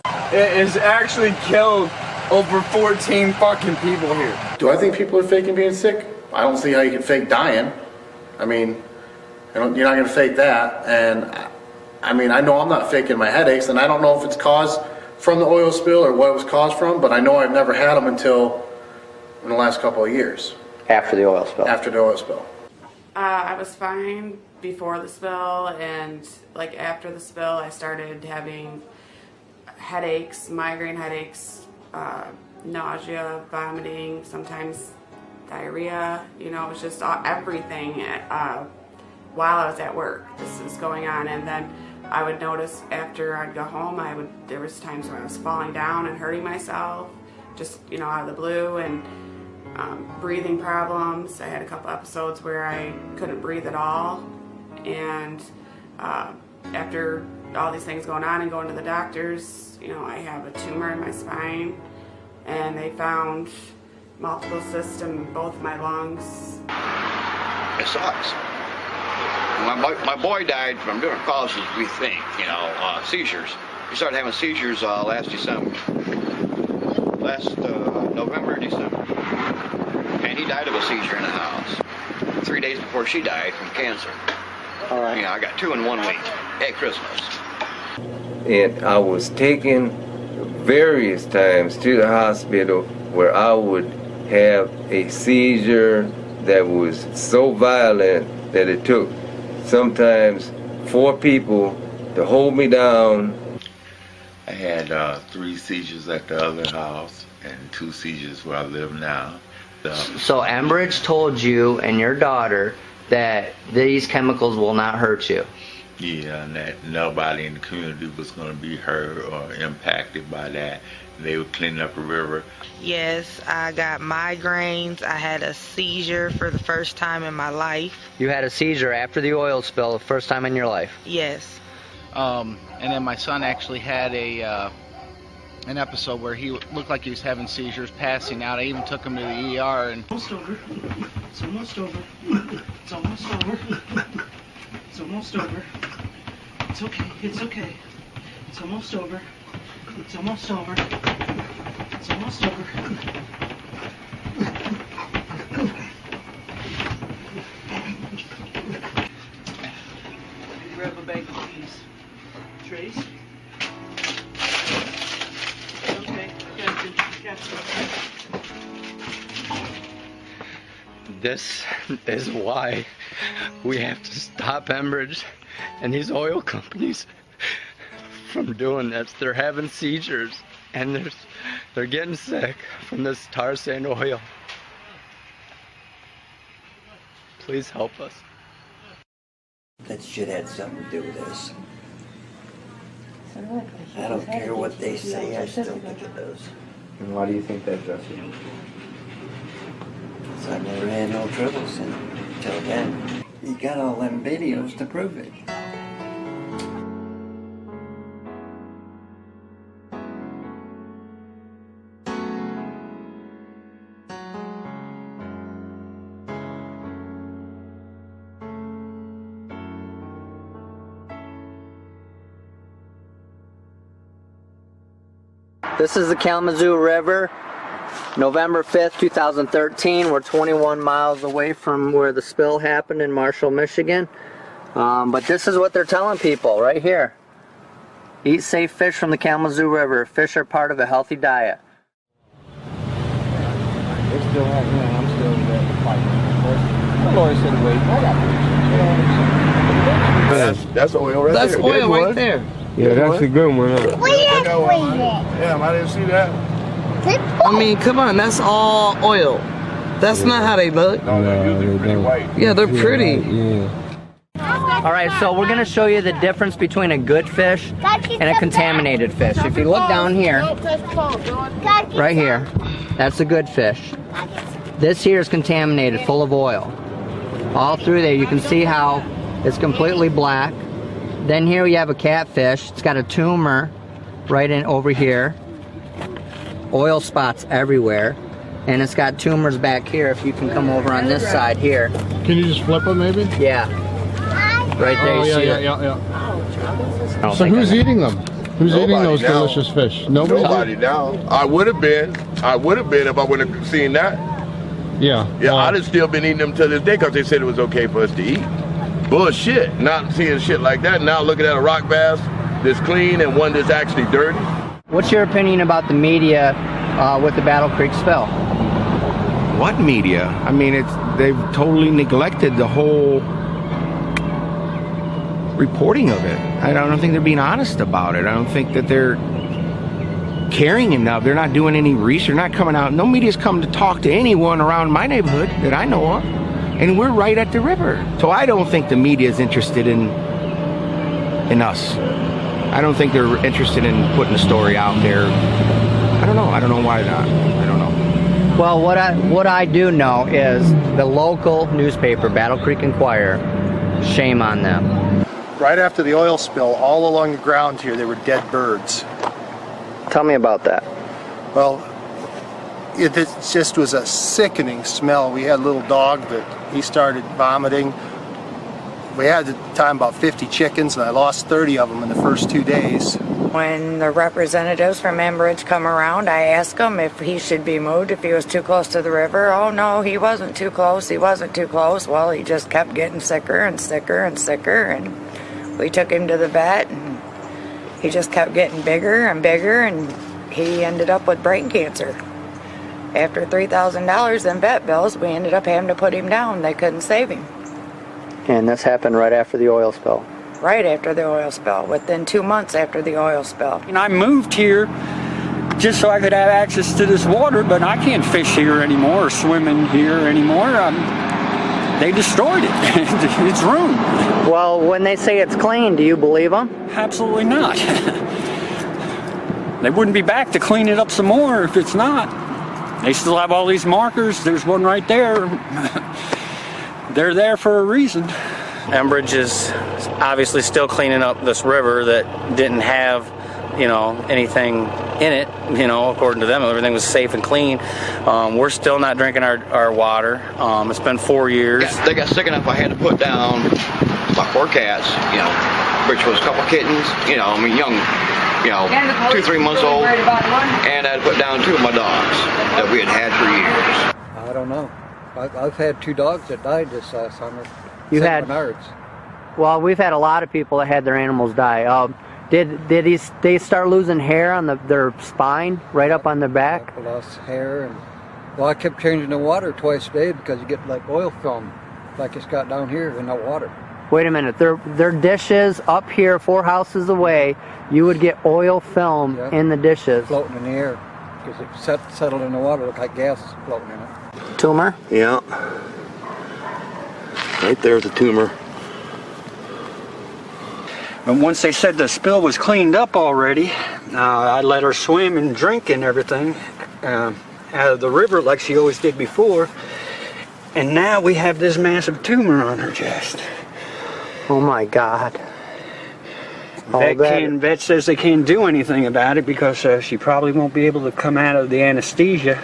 It has actually killed over 14 fucking people here. Do I think people are faking being sick? I don't see how you can fake dying. I mean, you're not going to fake that. And I mean, I know I'm not faking my headaches, and I don't know if it's caused from the oil spill or what it was caused from, but I know I've never had them until in the last couple of years. After the oil spill? After the oil spill. I was fine before the spill, and like after the spill I started having headaches, migraine headaches, nausea, vomiting, sometimes diarrhea. You know, it was just everything while I was at work. This is going on, and then I would notice after I'd go home, there was times where I was falling down and hurting myself, just, you know, out of the blue, and breathing problems. I had a couple episodes where I couldn't breathe at all, and after all these things going on and going to the doctors, you know, I have a tumor in my spine, and they found multiple cysts in both of my lungs. It sucks. My boy died from different causes, we think, you know, seizures. He started having seizures last November, December. And he died of a seizure in the house 3 days before she died from cancer. All right. You know, I got 2 in 1 week at Christmas. And I was taken various times to the hospital where I would have a seizure that was so violent that it took sometimes 4 people to hold me down. I had 3 seizures at the other house and 2 seizures where I live now. So Enbridge told you and your daughter that these chemicals will not hurt you. Yeah, and that nobody in the community was going to be hurt or impacted by that. They were cleaning up a river. Yes, I got migraines. I had a seizure for the first time in my life. You had a seizure after the oil spill the first time in your life? Yes. And then my son actually had an episode where he looked like he was having seizures, passing out. I even took him to the ER. And Almost over. It's almost over. It's almost over. It's almost over. It's okay. It's okay. It's almost over. It's almost over. It's almost over. Grab a bag of these trays. Okay, got you. This is why we have to stop Enbridge and these oil companies from doing this. They're having seizures and they're getting sick from this tar sand oil. Please help us. That shit had something to do with this. I don't care what they say, I still think it does. And why do you think that, Jesse? Because I never had no troubles until then. You got all them videos to prove it. This is the Kalamazoo River. November 5th, 2013. We're 21 miles away from where the spill happened in Marshall, Michigan. But this is what they're telling people right here. Eat safe fish from the Kalamazoo River. Fish are part of a healthy diet. They're still hanging in. I'm still fighting. The lawyer said wait. That's oil right That's there. oil right there. Yeah, that's a good one. Yeah, I didn't see that. I mean, come on, that's all oil. That's not how they look. No, they're usually pretty white. Yeah, they're pretty. Yeah. Alright, so we're going to show you the difference between a good fish and a contaminated fish. If you look down here, right here, that's a good fish. This here is contaminated, full of oil. All through there, you can see how it's completely black. Then here we have a catfish. It's got a tumor right in over here. Oil spots everywhere. And it's got tumors back here, if you can come over on this side here. Can you just flip them maybe? Yeah. Right there, oh, you see it. yeah. So who's eating them? Who's eating those delicious fish? Nobody now. I would have been if I would have seen that. Yeah. Yeah, I'd have still been eating them to this day because they said it was okay for us to eat. Bullshit. Not seeing shit like that. Now looking at a rock bass that's clean and one that's actually dirty. What's your opinion about the media with the Battle Creek spill? What media? I mean, they've totally neglected the whole reporting of it. I don't think they're being honest about it. I don't think that they're caring enough. They're not doing any research. They're not coming out. No media's come to talk to anyone around my neighborhood that I know of. And we're right at the river. So I don't think the media is interested in us. I don't think they're interested in putting a story out there. I don't know. I don't know why not. I don't know. Well, what I do know is the local newspaper, Battle Creek Enquirer, shame on them. Right after the oil spill, all along the ground here, there were dead birds. Tell me about that. Well, it just was a sickening smell. We had a little dog that he started vomiting. We had at the time about 50 chickens, and I lost 30 of them in the first 2 days. When the representatives from Enbridge come around, I ask him if he should be moved, if he was too close to the river. Oh no, he wasn't too close, he wasn't too close. Well, he just kept getting sicker and sicker and sicker, and we took him to the vet, and he just kept getting bigger and bigger, and he ended up with brain cancer. After $3,000 in vet bills, we ended up having to put him down. They couldn't save him. And this happened right after the oil spill. Right after the oil spill, within 2 months after the oil spill. And I moved here just so I could have access to this water, but I can't fish here anymore or swim in here anymore. They destroyed it. It's ruined. Well, when they say it's clean, do you believe them? Absolutely not. They wouldn't be back to clean it up some more if it's not. They still have all these markers. There's one right there. They're there for a reason. Enbridge is obviously still cleaning up this river that didn't have, anything in it. According to them, everything was safe and clean. We're still not drinking our water. It's been 4 years. They got sick enough I had to put down my 4 cats, which was a couple kittens, young, 2-3 months old. And I had to put down 2 of my dogs that we had for years. I don't know. I've had 2 dogs that died this last summer. You had? Well, we've had a lot of people that had their animals die. Did they start losing hair on their spine, right up on their back? I lost hair, and I kept changing the water twice a day because you get like oil film, like it's got down here with no water. Wait a minute, their dishes up here 4 houses away, you would get oil film in the dishes. Floating in the air, because it settled in the water, looked like gas floating in it. Tumor? Yeah. Right there's a tumor. And once they said the spill was cleaned up already, I let her swim and drink and everything out of the river like she always did before. And now we have this massive tumor on her chest. Oh my God. Vet says they can't do anything about it because she probably won't be able to come out of the anesthesia.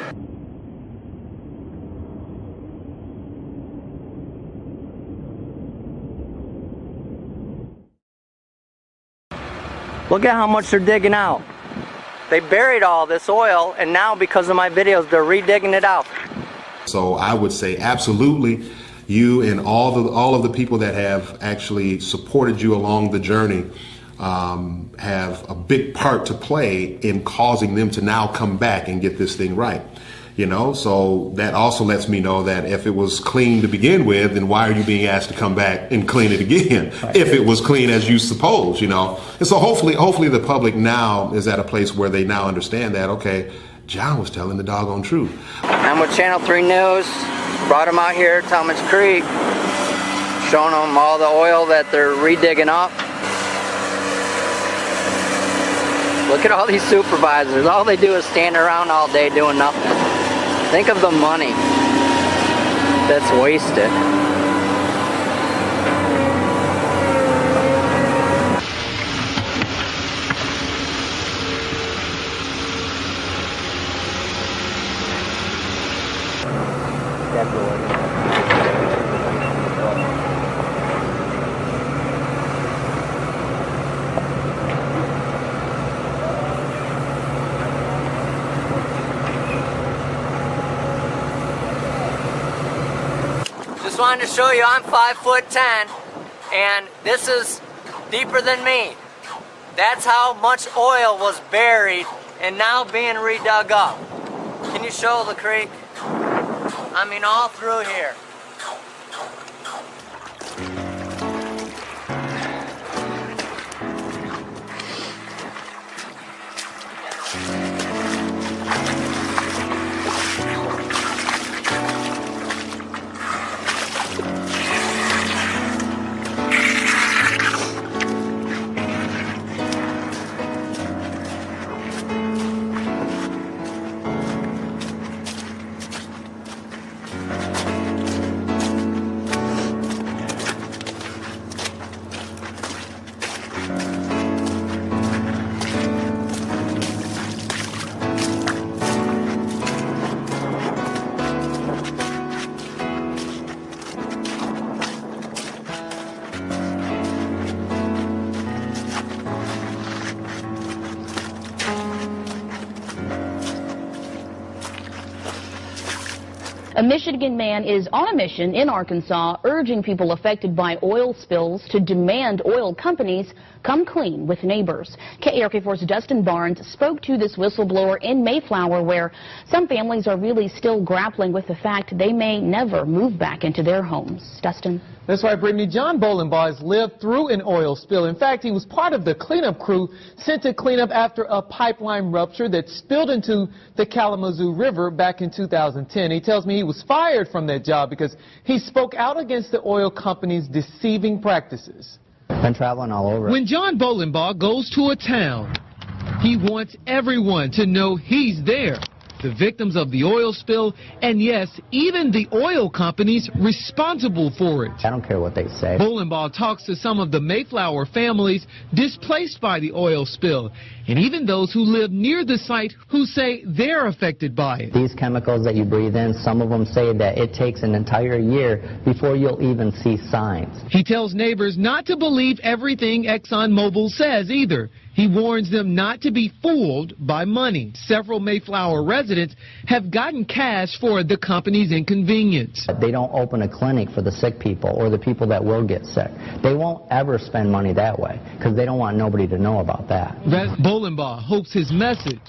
Look at how much they're digging out. They buried all this oil, and now because of my videos, they're redigging it out. So I would say absolutely, you and all of the people that have actually supported you along the journey have a big part to play in causing them to now come back and get this thing right. You know, so that also lets me know that if it was clean to begin with, then why are you being asked to come back and clean it again? Right. If it was clean as you suppose, you know. And so hopefully the public now is at a place where they now understand that, okay, John was telling the doggone truth. I'm with Channel 3 News. Brought them out here to Talmadge Creek, showing them all the oil that they're redigging up. Look at all these supervisors. All they do is stand around all day doing nothing. Think of the money that's wasted. Just wanted to show you I'm 5'10", and this is deeper than me. That's how much oil was buried and now being redug up. Can you show the creek? I mean, all through here. A Michigan man is on a mission in Arkansas, urging people affected by oil spills to demand oil companies come clean with neighbors. KARK4's Dustin Barnes spoke to this whistleblower in Mayflower, where some families are really still grappling with the fact they may never move back into their homes. Dustin? That's right, Brittany. John Bolenbaugh has lived through an oil spill. In fact, he was part of the cleanup crew sent to clean up after a pipeline rupture that spilled into the Kalamazoo River back in 2010. He tells me he was fired from that job because he spoke out against the oil company's deceiving practices. Been traveling all over. When John Bolenbaugh goes to a town, he wants everyone to know he's there. The victims of the oil spill, and yes, even the oil companies responsible for it. I don't care what they say. Bolenbaugh talks to some of the Mayflower families displaced by the oil spill, and even those who live near the site who say they're affected by it. These chemicals that you breathe in, some of them say that it takes an entire year before you'll even see signs. He tells neighbors not to believe everything ExxonMobil says either. He warns them not to be fooled by money. Several Mayflower residents have gotten cash for the company's inconvenience. They don't open a clinic for the sick people or the people that will get sick. They won't ever spend money that way because they don't want nobody to know about that. Bolenbaugh hopes his message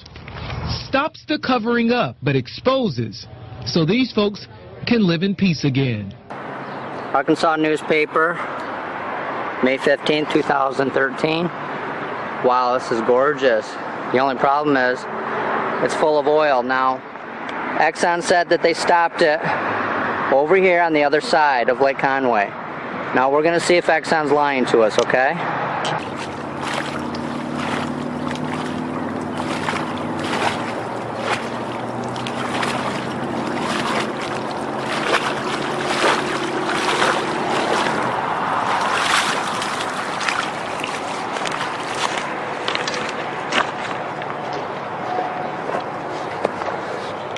stops the covering up but exposes so these folks can live in peace again. Arkansas newspaper, May 15, 2013. Wow, this is gorgeous. The only problem is it's full of oil now. Exxon said that they stopped it over here on the other side of Lake Conway. Now we're going to see if Exxon's lying to us, okay?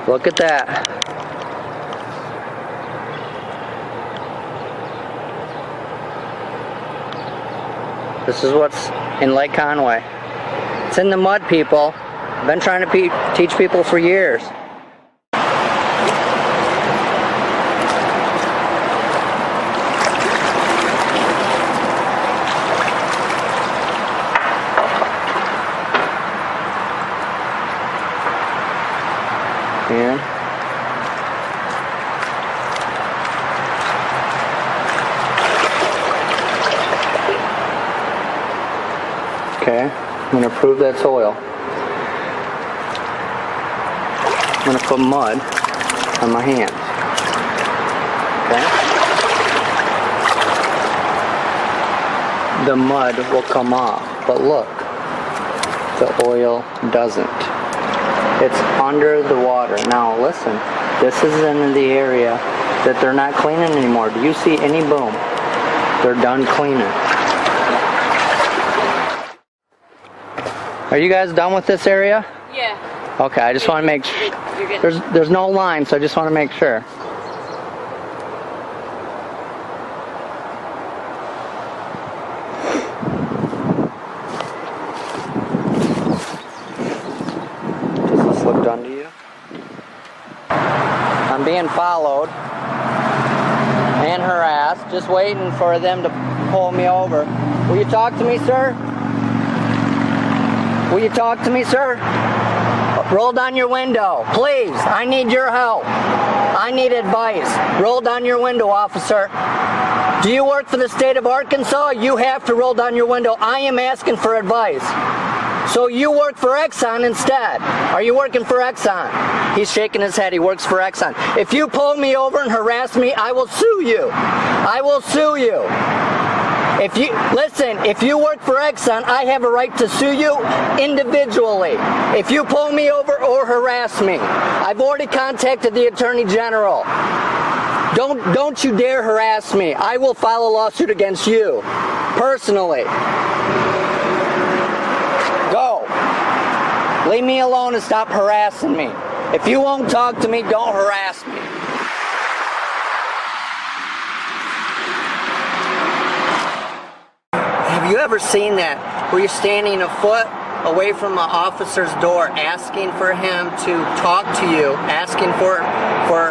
Look at that. This is what's in Lake Conway. It's in the mud, people. I've been trying to teach people for years. And okay, I'm going to prove that's oil. I'm going to put mud on my hands. Okay? The mud will come off, but look, the oil doesn't. It's under the water. Now listen, this is in the area that they're not cleaning anymore. Do you see any boom? They're done cleaning. Are you guys done with this area? Yeah. Okay, I just want to make sure. There's no line, so I just want to make sure. Does this look done to you? I'm being followed and harassed, just waiting for them to pull me over. Will you talk to me, sir? Will you talk to me, sir? Roll down your window, please. I need your help. I need advice. Roll down your window, officer. Do you work for the state of Arkansas? You have to roll down your window. I am asking for advice. So you work for Exxon instead. Are you working for Exxon? He's shaking his head. He works for Exxon. If you pull me over and harass me, I will sue you. I will sue you. If you work for Exxon, I have a right to sue you individually. If you pull me over or harass me, I've already contacted the Attorney General. Don't you dare harass me. I will file a lawsuit against you, personally. Go. Leave me alone and stop harassing me. If you won't talk to me, don't harass me. Have you ever seen that, where you're standing a foot away from an officer's door asking for him to talk to you, asking for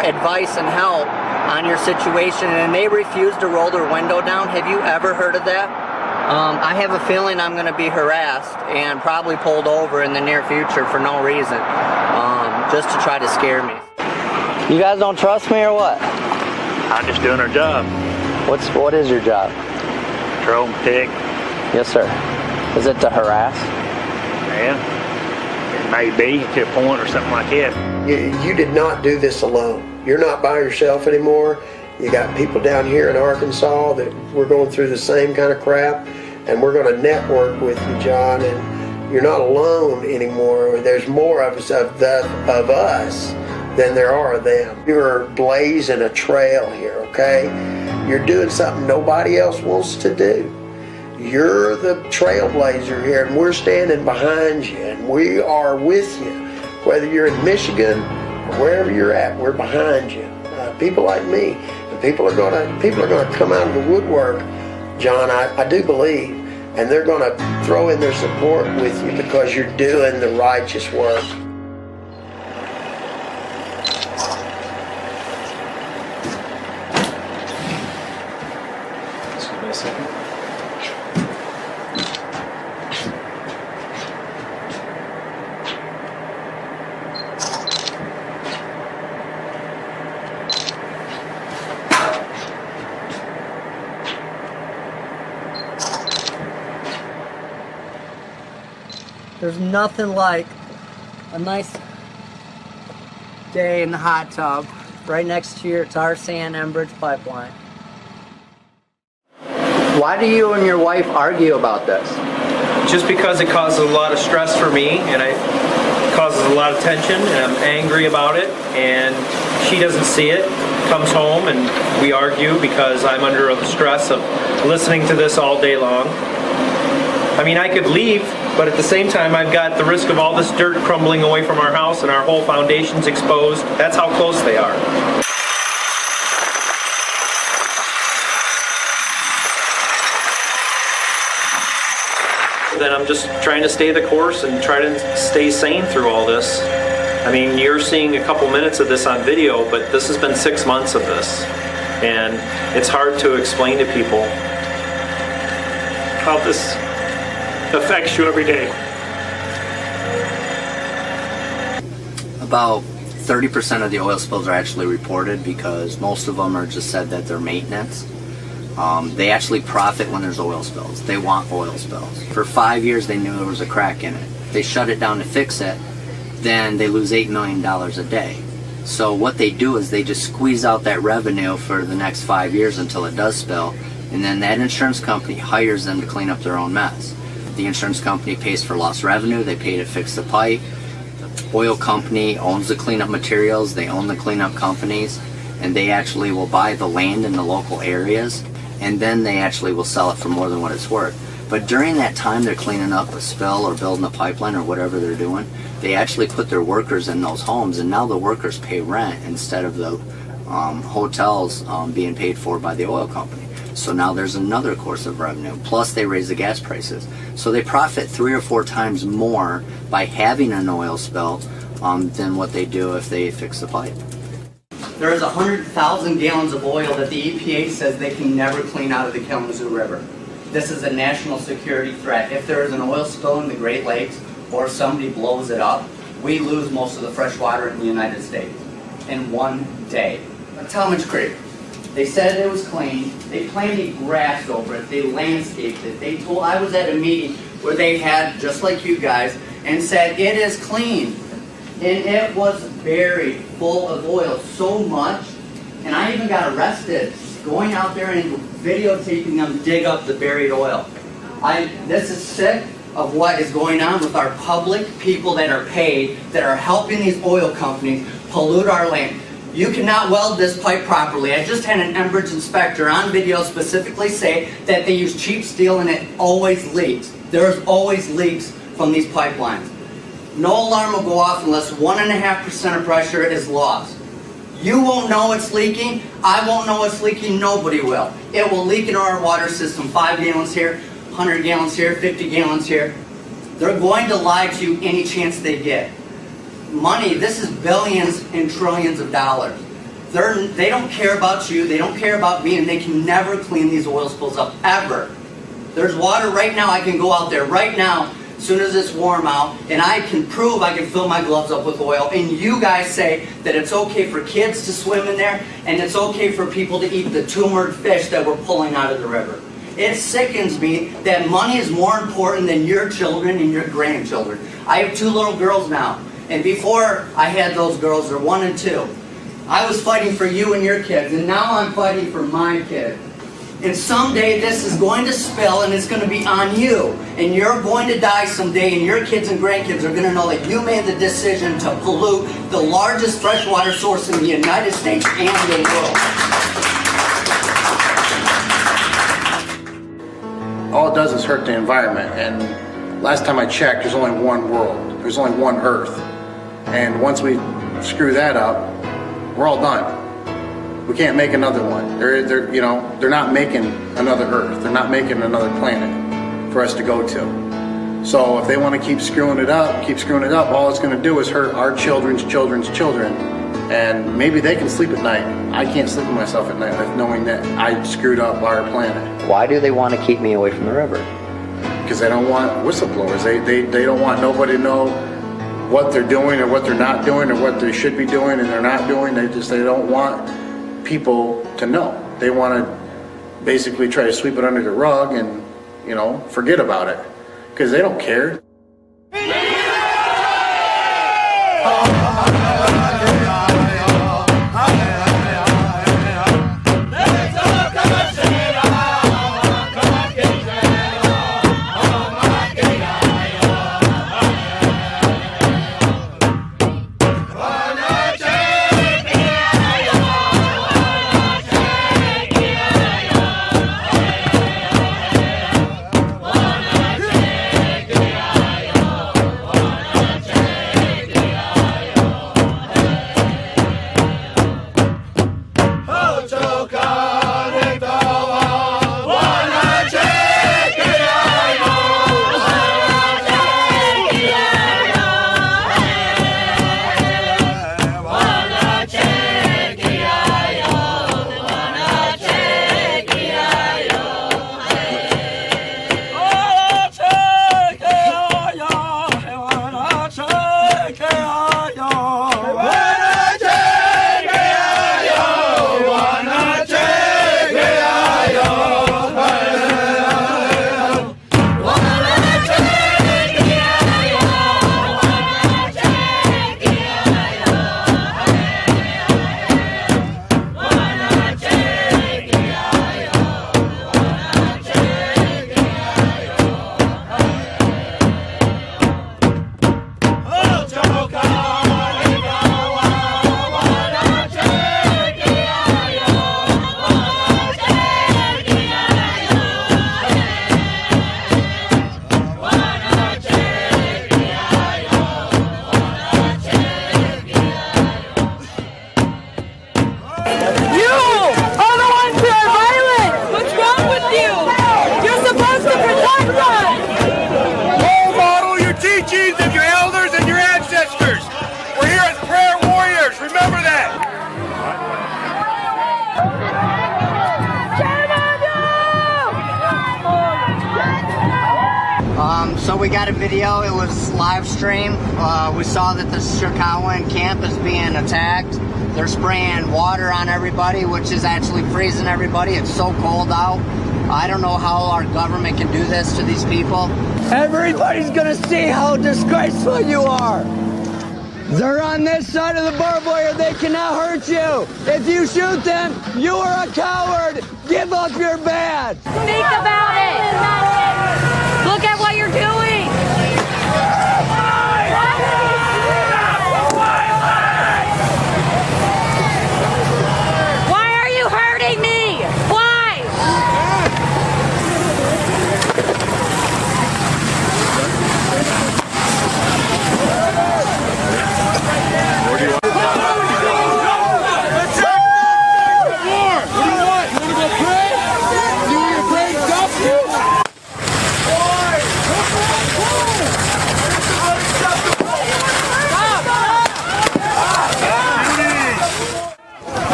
advice and help on your situation, and they refuse to roll their window down? Have you ever heard of that? I have a feeling I'm going to be harassed and probably pulled over in the near future for no reason, just to try to scare me. You guys don't trust me or what? I'm just doing our job. What is your job? Patrol and pick. Yes, sir. Is it to harass? Yeah, it may be to a point or something like that. You did not do this alone. You're not by yourself anymore. You got people down here in Arkansas that we're going through the same kind of crap, and we're going to network with you, John, and you're not alone anymore. There's more of us than there are of them. You're blazing a trail here, okay? You're doing something nobody else wants to do. You're the trailblazer here, and we're standing behind you, and we are with you. Whether you're in Michigan or wherever you're at, we're behind you. People like me, and people are going to come out of the woodwork, John. I do believe, and they're going to throw in their support with you because you're doing the righteous work. Excuse me a second. There's nothing like a nice day in the hot tub right next to your tar sand Enbridge pipeline. Why do you and your wife argue about this? Just because it causes a lot of stress for me, and it causes a lot of tension, and I'm angry about it, and she doesn't see it, comes home, and we argue because I'm under the stress of listening to this all day long. I mean, I could leave, but at the same time, I've got the risk of all this dirt crumbling away from our house and our whole foundation's exposed. That's how close they are. than I'm just trying to stay the course and try to stay sane through all this. I mean, you're seeing a couple minutes of this on video, but this has been 6 months of this. And it's hard to explain to people how this affects you every day. About 30% of the oil spills are actually reported because most of them are just said that they're maintenance. They actually profit when there's oil spills. They want oil spills. For 5 years they knew there was a crack in it. They shut it down to fix it, then they lose $8 million a day. So what they do is they just squeeze out that revenue for the next 5 years until it does spill, and then that insurance company hires them to clean up their own mess. The insurance company pays for lost revenue, they pay to fix the pipe. The oil company owns the cleanup materials, they own the cleanup companies, and they actually will buy the land in the local areas, and then they actually will sell it for more than what it's worth. But during that time they're cleaning up a spill or building a pipeline or whatever they're doing, they actually put their workers in those homes, and now the workers pay rent instead of the hotels being paid for by the oil company. So now there's another course of revenue. Plus they raise the gas prices. So they profit 3 or 4 times more by having an oil spill than what they do if they fix the pipe. There is 100,000 gallons of oil that the EPA says they can never clean out of the Kalamazoo River. This is a national security threat. If there is an oil spill in the Great Lakes or somebody blows it up, we lose most of the fresh water in the United States in one day. Tell them it's great. They said it was clean. They planted grass over it. They landscaped it. They told, I was at a meeting where they had, just like you guys, and said it is clean. And it was buried full of oil so much, and I even got arrested going out there and videotaping them dig up the buried oil. This is sick of what is going on with our public people that are paid, that are helping these oil companies pollute our land. You cannot weld this pipe properly. I just had an Enbridge inspector on video specifically say that they use cheap steel and it always leaks. There's always leaks from these pipelines. No alarm will go off unless 1.5% of pressure is lost. You won't know it's leaking. I won't know it's leaking. Nobody will. It will leak into our water system. 5 gallons here, 100 gallons here, 50 gallons here. They're going to lie to you any chance they get. Money, this is billions and trillions of dollars. They don't care about you. They don't care about me, and they can never clean these oil spills up, ever. There's water right now. I can go out there right now as soon as it's warm out, and I can prove I can fill my gloves up with oil, and you guys say that it's okay for kids to swim in there, and it's okay for people to eat the tumored fish that we're pulling out of the river. It sickens me that money is more important than your children and your grandchildren. I have 2 little girls now, and before I had those girls, they're 1 and 2. I was fighting for you and your kids, and now I'm fighting for my kids. And someday this is going to spill and it's going to be on you. And you're going to die someday, and your kids and grandkids are going to know that you made the decision to pollute the largest freshwater source in the United States and the world. All it does is hurt the environment. And last time I checked, there's only one world. There's only one Earth. And once we screw that up, we're all done. We can't make another one. They're not making another Earth. They're not making another planet for us to go to. So if they want to keep screwing it up, all it's going to do is hurt our children's children's children. And maybe they can sleep at night. I can't sleep with myself at night knowing that I screwed up our planet. Why do they want to keep me away from the river? Because they don't want whistleblowers. They don't want nobody to know what they're doing or what they're not doing or what they should be doing and they're not doing. They don't want people to know. They want to basically try to sweep it under the rug and, forget about it. Because they don't care. So we got a video. It was live stream. We saw that the Chicagoan camp is being attacked. They're spraying water on everybody, which is actually freezing everybody. It's so cold out. I don't know how our government can do this to these people. Everybody's gonna see how disgraceful you are. They're on this side of the barbed wire. They cannot hurt you. If you shoot them, you are a coward. Give up your badge. Think about it. Look at what you're doing. Why are you hurting me? Why? What do you want?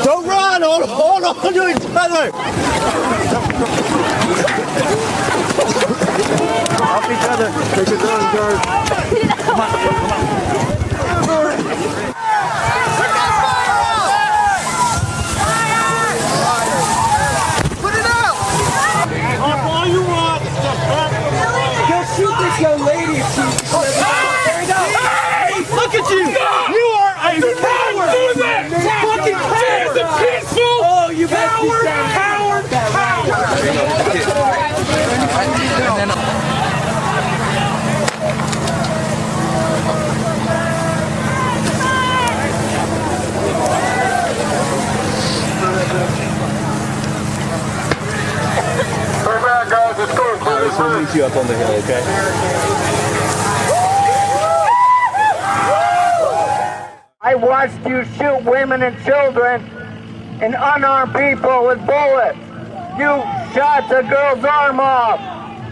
Don't run! Hold on to each other! Off each other. Take it down, guard. Come on, come on. Put it out! Off all you want. Go shoot this young lady if she... There you go. Hey! Look at you! You are a coward! Fucking coward! Peaceful! Oh, you coward! Coward! Turn back, guys. Let's go. We'll meet you up on the hill, okay? I watched you shoot women and children and unarmed people with bullets. You shot a girl's arm off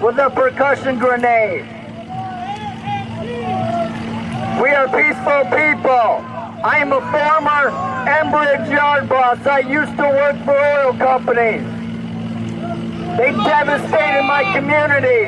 with a percussion grenade. We are peaceful people. I am a former Enbridge yard boss. I used to work for oil companies. They devastated my community.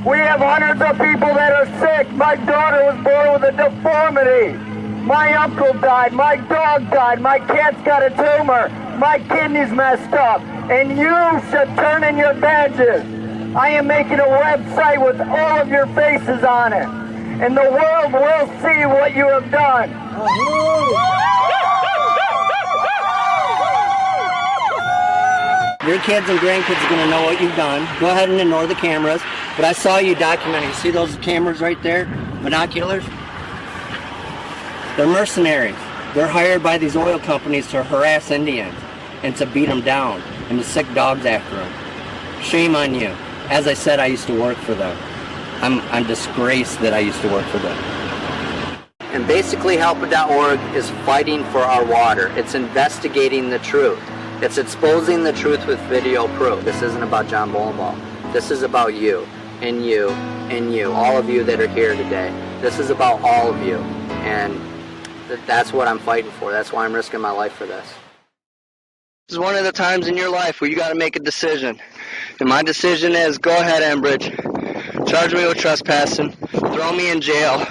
We have hundreds of people that are sick. My daughter was born with a deformity. My uncle died. My dog died. My cat's got a tumor. My kidney's messed up. And you should turn in your badges. I am making a website with all of your faces on it. And the world will see what you have done. Your kids and grandkids are going to know what you've done. Go ahead and ignore the cameras. But I saw you documenting. You see those cameras right there? Binoculars? They're mercenaries. They're hired by these oil companies to harass Indians and to beat them down and to sick dogs after them. Shame on you. As I said, I used to work for them. I'm disgraced that I used to work for them. And basically Help.org is fighting for our water. It's investigating the truth. It's exposing the truth with video proof. This isn't about John Bolenbaugh. This is about you, and you, and you, all of you that are here today. This is about all of you, and that's what I'm fighting for. That's why I'm risking my life for this. This is one of the times in your life where you got to make a decision. And my decision is, go ahead, Enbridge. Charge me with trespassing. Throw me in jail.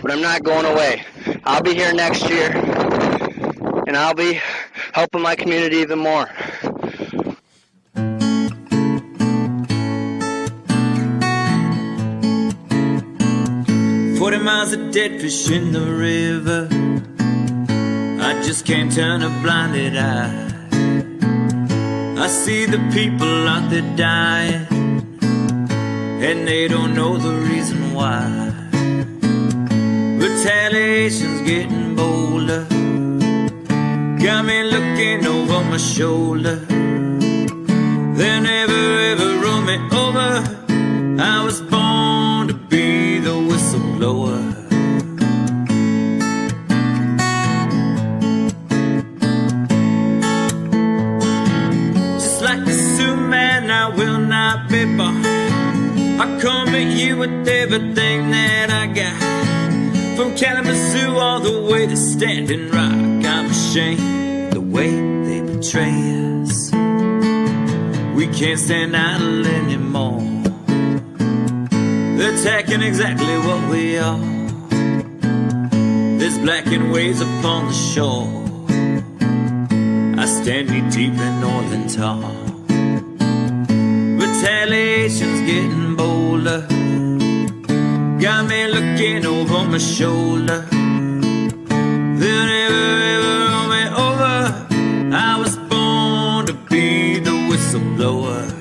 But I'm not going away. I'll be here next year. And I'll be helping my community even more. 40 miles of dead fish in the river. I just can't turn a blinded eye. I see the people out there dying, and they don't know the reason why. Retaliation's getting bolder, got me looking over my shoulder. They never ever rolled me over. I was born to be the whistleblower. Just like a Superman, I will not be born. I come treat you with everything that I got. From Kalamazoo all the way to Standing Rock. I'm ashamed the way they betray us. We can't stand idle anymore. They're attacking exactly what we are. There's blackened waves upon the shore. I stand knee deep in oil and tar. Retaliation's getting bolder. Got me looking over my shoulder. They'll never ever roll me over. I was born to be the whistleblower.